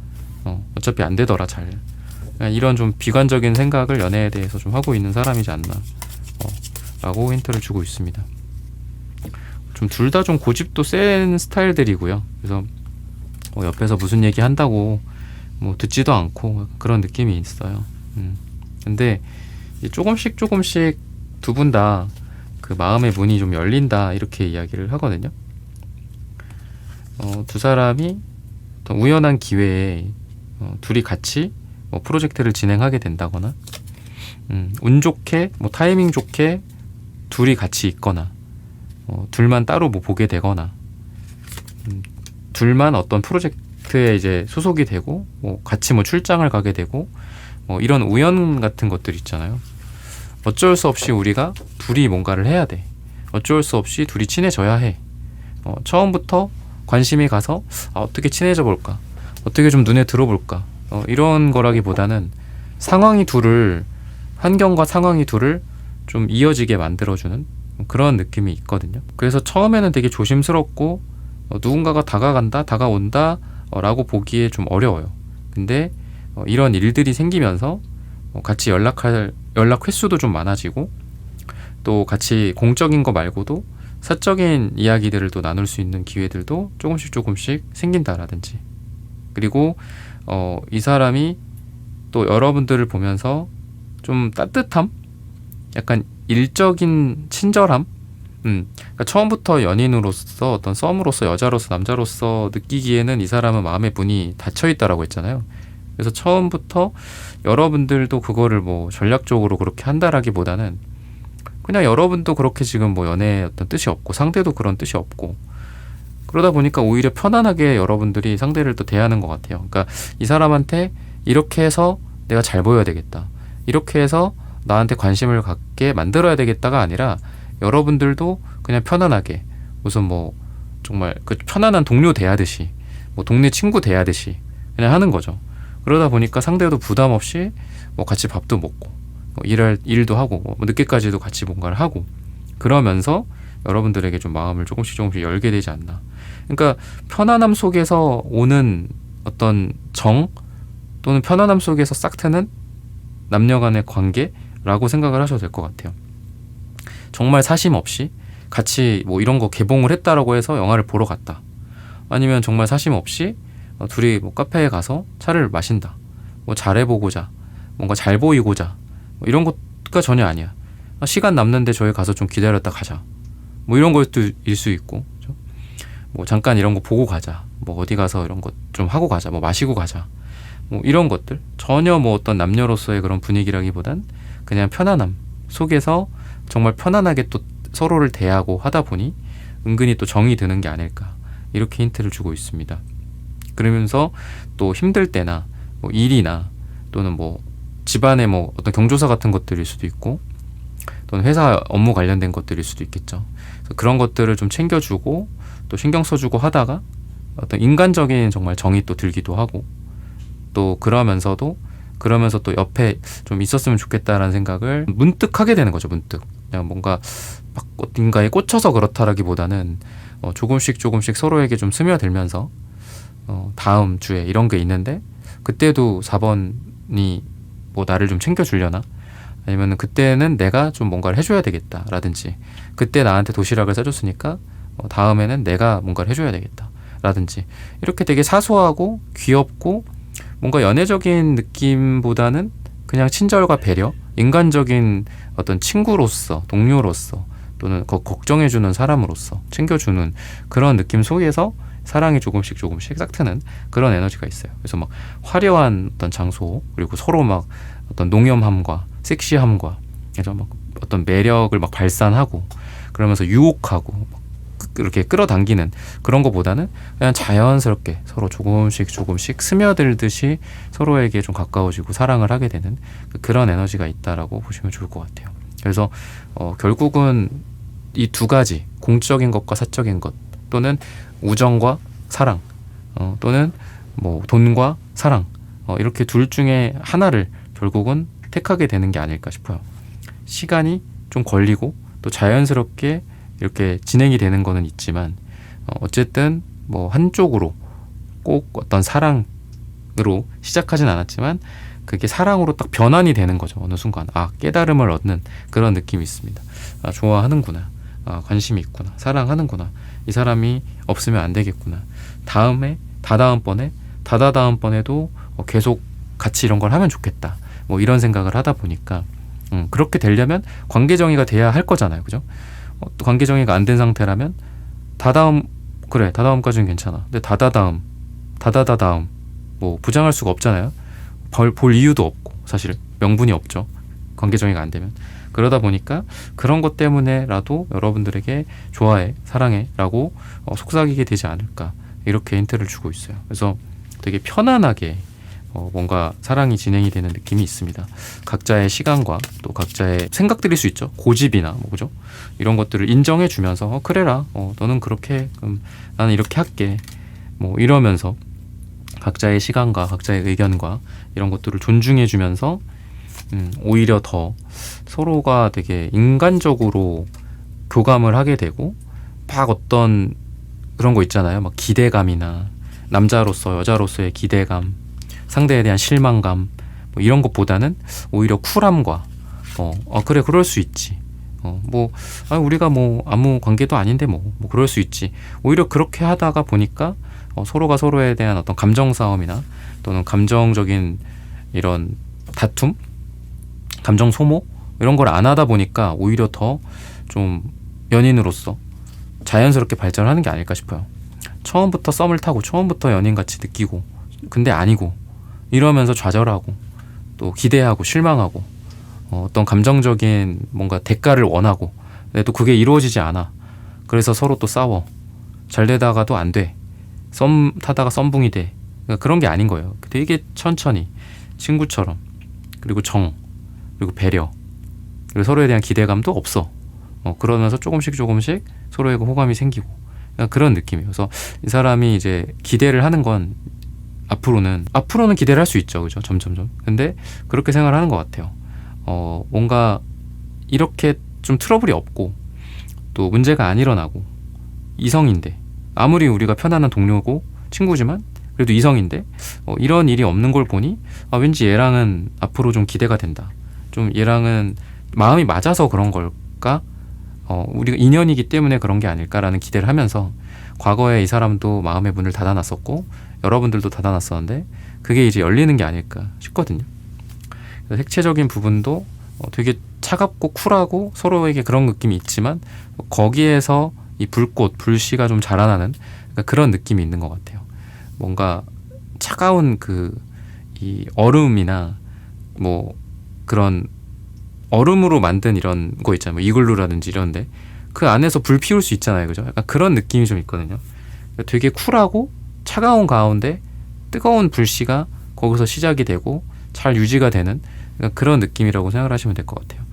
S1: 어차피 안 되더라 잘. 이런 좀 비관적인 생각을 연애에 대해서 좀 하고 있는 사람이지 않나 라고 힌트를 주고 있습니다. 좀 둘 다 좀 고집도 센 스타일들이고요. 그래서 옆에서 무슨 얘기 한다고 뭐 듣지도 않고 그런 느낌이 있어요. 근데 조금씩 두 분 다 그 마음의 문이 좀 열린다 이렇게 이야기를 하거든요. 두 사람이 어떤 우연한 기회에 둘이 같이 뭐 프로젝트를 진행하게 된다거나, 운 좋게 뭐 타이밍 좋게 둘이 같이 있거나, 둘만 따로 뭐 보게 되거나, 둘만 어떤 프로젝트에 이제 소속이 되고 뭐 같이 뭐 출장을 가게 되고, 뭐 이런 우연 같은 것들 있잖아요. 어쩔 수 없이 우리가 둘이 뭔가를 해야 돼. 어쩔 수 없이 둘이 친해져야 해. 처음부터 관심이 가서 어떻게 친해져 볼까, 어떻게 좀 눈에 들어볼까, 이런 거라기보다는 상황이 둘을, 환경과 상황이 둘을 좀 이어지게 만들어주는 그런 느낌이 있거든요. 그래서 처음에는 되게 조심스럽고 누군가가 다가간다, 다가온다 라고 보기에 좀 어려워요. 근데 이런 일들이 생기면서 같이 연락 횟수도 좀 많아지고, 또 같이 공적인 거 말고도 사적인 이야기들을 또 나눌 수 있는 기회들도 조금씩 생긴다라든지, 그리고 이 사람이 또 여러분들을 보면서 좀 따뜻함? 약간 일적인 친절함? 그러니까 처음부터 연인으로서, 어떤 썸으로서, 여자로서, 남자로서 느끼기에는 이 사람은 마음의 문이 닫혀있다라고 했잖아요. 그래서 처음부터 여러분들도 그거를 뭐 전략적으로 그렇게 한다라기보다는 그냥 여러분도 그렇게 지금 뭐 연애에 어떤 뜻이 없고 상대도 그런 뜻이 없고, 그러다 보니까 오히려 편안하게 여러분들이 상대를 또 대하는 것 같아요. 그러니까 이 사람한테 이렇게 해서 내가 잘 보여야 되겠다, 이렇게 해서 나한테 관심을 갖게 만들어야 되겠다가 아니라, 여러분들도 그냥 편안하게 무슨 뭐 정말 그 편안한 동료 대하듯이, 뭐 동네 친구 대하듯이 그냥 하는 거죠. 그러다 보니까 상대도 부담 없이 뭐 같이 밥도 먹고, 일도 하고, 뭐 늦게까지도 같이 뭔가를 하고, 그러면서 여러분들에게 좀 마음을 조금씩 열게 되지 않나. 그러니까 편안함 속에서 오는 어떤 정, 또는 편안함 속에서 싹 트는 남녀 간의 관계라고 생각을 하셔도 될 것 같아요. 정말 사심 없이 같이 뭐 이런 거 개봉을 했다라고 해서 영화를 보러 갔다, 아니면 정말 사심 없이 둘이 뭐 카페에 가서 차를 마신다, 뭐 잘해보고자, 뭔가 잘 보이고자, 뭐 이런 것가 전혀 아니야. 시간 남는데 저희 가서 좀 기다렸다 가자, 뭐 이런 것도 일 수 있고, 그렇죠? 뭐 잠깐 이런 거 보고 가자, 뭐 어디 가서 이런 것 좀 하고 가자, 뭐 마시고 가자, 뭐 이런 것들 전혀 뭐 어떤 남녀로서의 그런 분위기라기보단 그냥 편안함 속에서 정말 편안하게 또 서로를 대하고 하다 보니 은근히 또 정이 드는 게 아닐까, 이렇게 힌트를 주고 있습니다. 그러면서 또 힘들 때나 뭐 일이나 또는 뭐 집안의 뭐 어떤 경조사 같은 것들일 수도 있고, 또는 회사 업무 관련된 것들일 수도 있겠죠. 그래서 그런 것들을 좀 챙겨주고 또 신경 써주고 하다가 어떤 인간적인 정말 정이 또 들기도 하고, 또 그러면서 또 옆에 좀 있었으면 좋겠다라는 생각을 문득 하게 되는 거죠. 문득 그냥 뭔가 막 어딘가에 꽂혀서 그렇다라기보다는 조금씩 서로에게 좀 스며들면서 다음 주에 이런 게 있는데 그때도 4번이 뭐 나를 좀 챙겨주려나, 아니면 그때는 내가 좀 뭔가를 해줘야 되겠다라든지, 그때 나한테 도시락을 싸줬으니까 다음에는 내가 뭔가를 해줘야 되겠다라든지, 이렇게 되게 사소하고 귀엽고 뭔가 연애적인 느낌보다는 그냥 친절과 배려, 인간적인 어떤 친구로서, 동료로서, 또는 걱정해주는 사람으로서 챙겨주는 그런 느낌 속에서 사랑이 조금씩 싹 트는 그런 에너지가 있어요. 그래서 막 화려한 어떤 장소, 그리고 서로 막 어떤 농염함과 섹시함과, 그래서 막 어떤 매력을 막 발산하고, 그러면서 유혹하고 막 이렇게 끌어당기는 그런 것보다는 그냥 자연스럽게 서로 조금씩 스며들듯이 서로에게 좀 가까워지고 사랑을 하게 되는 그런 에너지가 있다라고 보시면 좋을 것 같아요. 그래서 결국은 이 두 가지, 공적인 것과 사적인 것, 또는 우정과 사랑, 또는 뭐 돈과 사랑, 이렇게 둘 중에 하나를 결국은 택하게 되는 게 아닐까 싶어요. 시간이 좀 걸리고 또 자연스럽게 이렇게 진행이 되는 거는 있지만, 어쨌든 뭐 한쪽으로 꼭 어떤 사랑으로 시작하진 않았지만 그게 사랑으로 딱 변환이 되는 거죠. 어느 순간 깨달음을 얻는 그런 느낌이 있습니다. 좋아하는구나, 관심이 있구나, 사랑하는구나, 이 사람이 없으면 안 되겠구나, 다음에 다다음번에도 계속 같이 이런 걸 하면 좋겠다, 뭐 이런 생각을 하다 보니까 그렇게 되려면 관계정의가 돼야 할 거잖아요. 그죠? 또 관계정의가 안 된 상태라면 다다음까지는 괜찮아. 근데 다다다음 뭐 부장할 수가 없잖아요. 볼 이유도 없고 사실 명분이 없죠. 관계 정의가 안 되면. 그러다 보니까 그런 것 때문에라도 여러분들에게 좋아해, 사랑해 라고 속삭이게 되지 않을까, 이렇게 힌트를 주고 있어요. 그래서 되게 편안하게 뭔가 사랑이 진행이 되는 느낌이 있습니다. 각자의 시간과 또 각자의 생각들일 수 있죠. 고집이나 뭐 그죠? 이런 것들을 인정해 주면서 그래라, 너는 그렇게 해. 그럼 나는 이렇게 할게, 뭐 이러면서 각자의 시간과 각자의 의견과 이런 것들을 존중해 주면서 오히려 더 서로가 되게 인간적으로 교감을 하게 되고, 막 어떤 그런 거 있잖아요. 막 기대감이나 남자로서 여자로서의 기대감, 상대에 대한 실망감, 뭐 이런 것보다는 오히려 쿨함과 그래 그럴 수 있지, 우리가 뭐 아무 관계도 아닌데 뭐 그럴 수 있지, 오히려 그렇게 하다가 보니까 서로가 서로에 대한 어떤 감정 싸움이나 또는 감정적인 이런 다툼, 감정 소모 이런 걸 안 하다 보니까 오히려 더 좀 연인으로서 자연스럽게 발전하는 게 아닐까 싶어요. 처음부터 썸을 타고 처음부터 연인같이 느끼고 근데 아니고 이러면서 좌절하고 또 기대하고 실망하고 어떤 감정적인 뭔가 대가를 원하고, 근데 또 그게 이루어지지 않아. 그래서 서로 또 싸워. 잘 되다가도 안 돼. 썸 타다가 썸붕이 돼. 그러니까 그런 게 아닌 거예요. 되게 천천히 친구처럼, 그리고 그리고 배려, 그리고 서로에 대한 기대감도 없어. 그러면서 조금씩 서로에게 호감이 생기고, 그러니까 그런 느낌이에요. 그래서 이 사람이 이제 기대를 하는 건 앞으로는 기대를 할 수 있죠, 그죠? 점점점. 근데 그렇게 생각을 하는 것 같아요. 뭔가 이렇게 좀 트러블이 없고 또 문제가 안 일어나고, 이성인데 아무리 우리가 편안한 동료고 친구지만 그래도 이성인데 이런 일이 없는 걸 보니 왠지 얘랑은 앞으로 좀 기대가 된다. 좀 얘랑은 마음이 맞아서 그런 걸까? 우리가 인연이기 때문에 그런 게 아닐까라는 기대를 하면서, 과거에 이 사람도 마음의 문을 닫아놨었고 여러분들도 닫아놨었는데 그게 이제 열리는 게 아닐까 싶거든요. 그래서 색채적인 부분도 되게 차갑고 쿨하고 서로에게 그런 느낌이 있지만 거기에서 이 불씨가 좀 자라나는, 그러니까 그런 느낌이 있는 것 같아요. 뭔가 차가운 이 얼음이나 뭐 그런 얼음으로 만든 이런 거 있잖아요. 뭐 이글루라든지 이런데 그 안에서 불 피울 수 있잖아요, 그죠? 약간 그런 느낌이 좀 있거든요. 되게 쿨하고 차가운 가운데 뜨거운 불씨가 거기서 시작이 되고 잘 유지가 되는, 그러니까 그런 느낌이라고 생각을 하시면 될 것 같아요.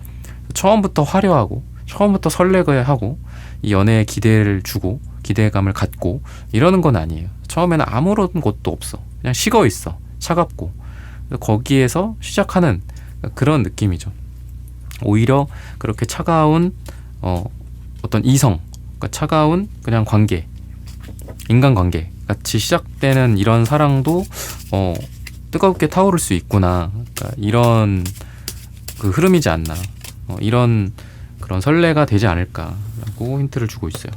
S1: 처음부터 화려하고 처음부터 설레게 하고 이 연애에 기대를 주고 기대감을 갖고 이러는 건 아니에요. 처음에는 아무런 것도 없어. 그냥 식어 있어. 차갑고. 거기에서 시작하는 그런 느낌이죠. 오히려 그렇게 차가운 어떤 이성, 그러니까 차가운 그냥 관계, 인간관계 같이 시작되는 이런 사랑도 뜨겁게 타오를 수 있구나. 그러니까 이런 흐름이지 않나. 이런 그런 설레가 되지 않을까라고 힌트를 주고 있어요.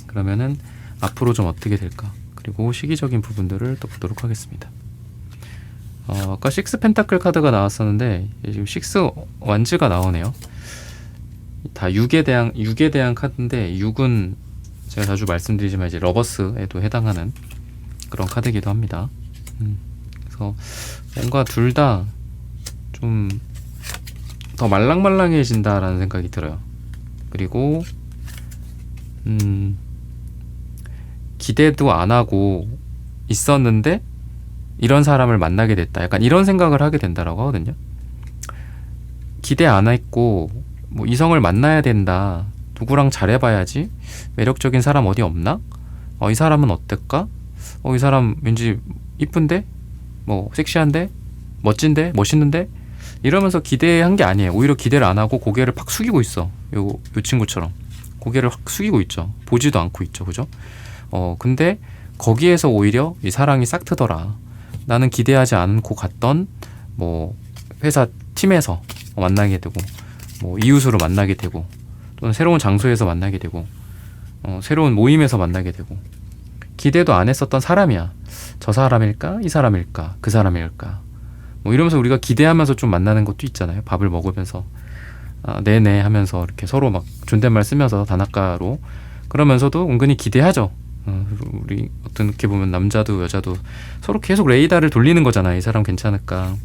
S1: 그러면은 앞으로 좀 어떻게 될까? 그리고 시기적인 부분들을 또 보도록 하겠습니다. 아까 식스 펜타클 카드가 나왔었는데 지금 식스 완즈가 나오네요. 다 6에 대한 카드인데 6은 제가 자주 말씀드리지만 이제 러버스에도 해당하는 그런 카드이기도 합니다. 그래서 뭔가 둘 다 좀 더 말랑말랑해진다라는 생각이 들어요. 그리고 기대도 안 하고 있었는데 이런 사람을 만나게 됐다. 약간 이런 생각을 하게 된다라고 하거든요. 기대 안 했고 뭐 이성을 만나야 된다. 누구랑 잘해봐야지. 매력적인 사람 어디 없나? 이 사람은 어떨까? 이 사람 왠지 이쁜데? 뭐 섹시한데? 멋진데? 멋있는데? 이러면서 기대한 게 아니에요. 오히려 기대를 안 하고 고개를 팍 숙이고 있어. 요 친구처럼. 고개를 확 숙이고 있죠. 보지도 않고 있죠. 그죠? 근데 거기에서 오히려 이 사랑이 싹 트더라. 나는 기대하지 않고 갔던 뭐 회사 팀에서 만나게 되고, 뭐 이웃으로 만나게 되고, 또는 새로운 장소에서 만나게 되고, 새로운 모임에서 만나게 되고, 기대도 안 했었던 사람이야. 저 사람일까? 이 사람일까? 그 사람일까? 뭐 이러면서 우리가 기대하면서 좀 만나는 것도 있잖아요. 밥을 먹으면서 네네 하면서 이렇게 서로 막 존댓말 쓰면서 단아까로, 그러면서도 은근히 기대하죠. 우리 어떻게 보면 남자도 여자도 서로 계속 레이더를 돌리는 거잖아. 이 사람 괜찮을까?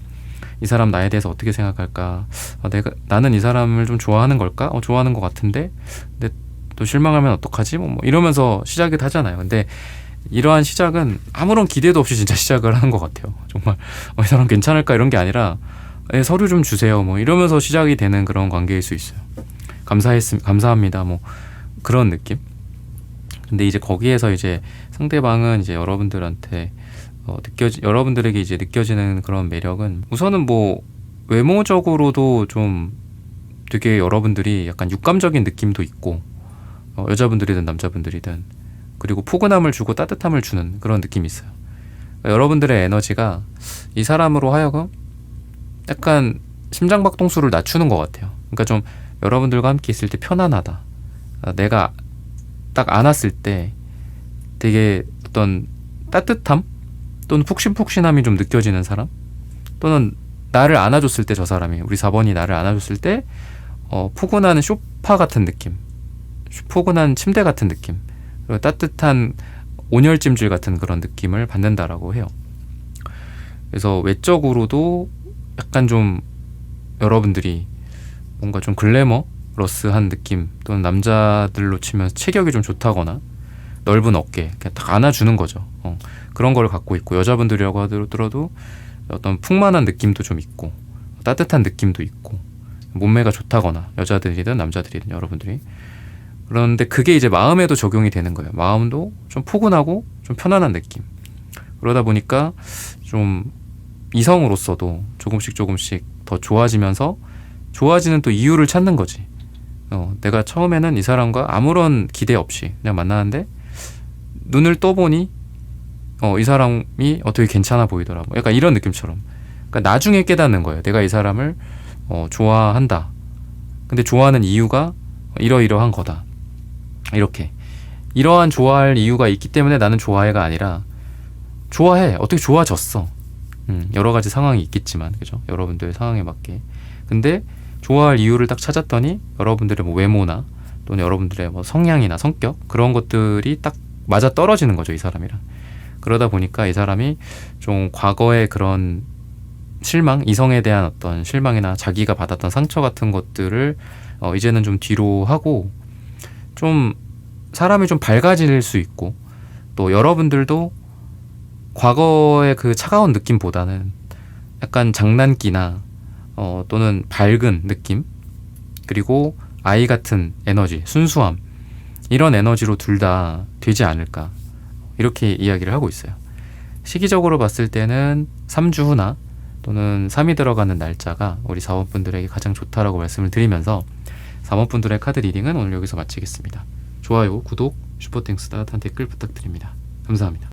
S1: 이 사람 나에 대해서 어떻게 생각할까? 나는 이 사람을 좀 좋아하는 걸까? 좋아하는 것 같은데, 근데 또 실망하면 어떡하지? 뭐 이러면서 시작을 하잖아요. 근데 이러한 시작은 아무런 기대도 없이 진짜 시작을 하는 것 같아요. 정말 이 사람 괜찮을까 이런 게 아니라 서류 좀 주세요. 뭐 이러면서 시작이 되는 그런 관계일 수 있어요. 감사합니다. 뭐 그런 느낌. 근데 이제 거기에서 이제 상대방은 이제 여러분들한테 여러분들에게 이제 느껴지는 그런 매력은 우선은 뭐 외모적으로도 좀 되게 여러분들이 약간 육감적인 느낌도 있고 여자분들이든 남자분들이든 그리고 포근함을 주고 따뜻함을 주는 그런 느낌이 있어요. 그러니까 여러분들의 에너지가 이 사람으로 하여금 약간 심장박동수를 낮추는 것 같아요. 그러니까 좀 여러분들과 함께 있을 때 편안하다. 내가 딱 안았을 때 되게 어떤 따뜻함 또는 푹신푹신함이 좀 느껴지는 사람, 또는 나를 안아줬을 때, 저 사람이 우리 4번이 나를 안아줬을 때 포근한 소파 같은 느낌, 포근한 침대 같은 느낌, 그리고 따뜻한 온열찜질 같은 그런 느낌을 받는다라고 해요. 그래서 외적으로도 약간 좀 여러분들이 뭔가 좀 글래머러스한 느낌, 또는 남자들로 치면 체격이 좀 좋다거나 넓은 어깨, 그냥 딱 안아주는 거죠. 그런 걸 갖고 있고, 여자분들이라고 하더라도 어떤 풍만한 느낌도 좀 있고 따뜻한 느낌도 있고 몸매가 좋다거나, 여자들이든 남자들이든 여러분들이. 그런데 그게 이제 마음에도 적용이 되는 거예요. 마음도 좀 포근하고 좀 편안한 느낌. 그러다 보니까 좀 이성으로서도 조금씩 더 좋아지면서, 좋아지는 또 이유를 찾는 거지. 내가 처음에는 이 사람과 아무런 기대 없이 그냥 만나는데 눈을 떠보니 이 사람이 되게 괜찮아 보이더라. 약간 이런 느낌처럼. 그러니까 나중에 깨닫는 거예요. 내가 이 사람을 좋아한다. 근데 좋아하는 이유가 이러이러한 거다. 이렇게. 이러한 좋아할 이유가 있기 때문에 나는 좋아해가 아니라 좋아해. 어떻게 좋아졌어. 여러 가지 상황이 있겠지만, 그죠? 여러분들의 상황에 맞게. 근데 좋아할 이유를 딱 찾았더니 여러분들의 뭐 외모나 또는 여러분들의 뭐 성향이나 성격, 그런 것들이 딱 맞아 떨어지는 거죠, 이 사람이랑. 그러다 보니까 이 사람이 좀 과거의 그런 실망, 이성에 대한 어떤 실망이나 자기가 받았던 상처 같은 것들을 이제는 좀 뒤로 하고, 좀 사람이 좀 밝아질 수 있고, 또 여러분들도 과거의 그 차가운 느낌보다는 약간 장난기나 또는 밝은 느낌, 그리고 아이 같은 에너지, 순수함, 이런 에너지로 둘 다 되지 않을까, 이렇게 이야기를 하고 있어요. 시기적으로 봤을 때는 3주 후나 또는 3이 들어가는 날짜가 우리 4번 분들에게 가장 좋다라고 말씀을 드리면서 4번 분들의 카드 리딩은 오늘 여기서 마치겠습니다. 좋아요, 구독, 슈퍼땡스, 따뜻한 댓글 부탁드립니다. 감사합니다.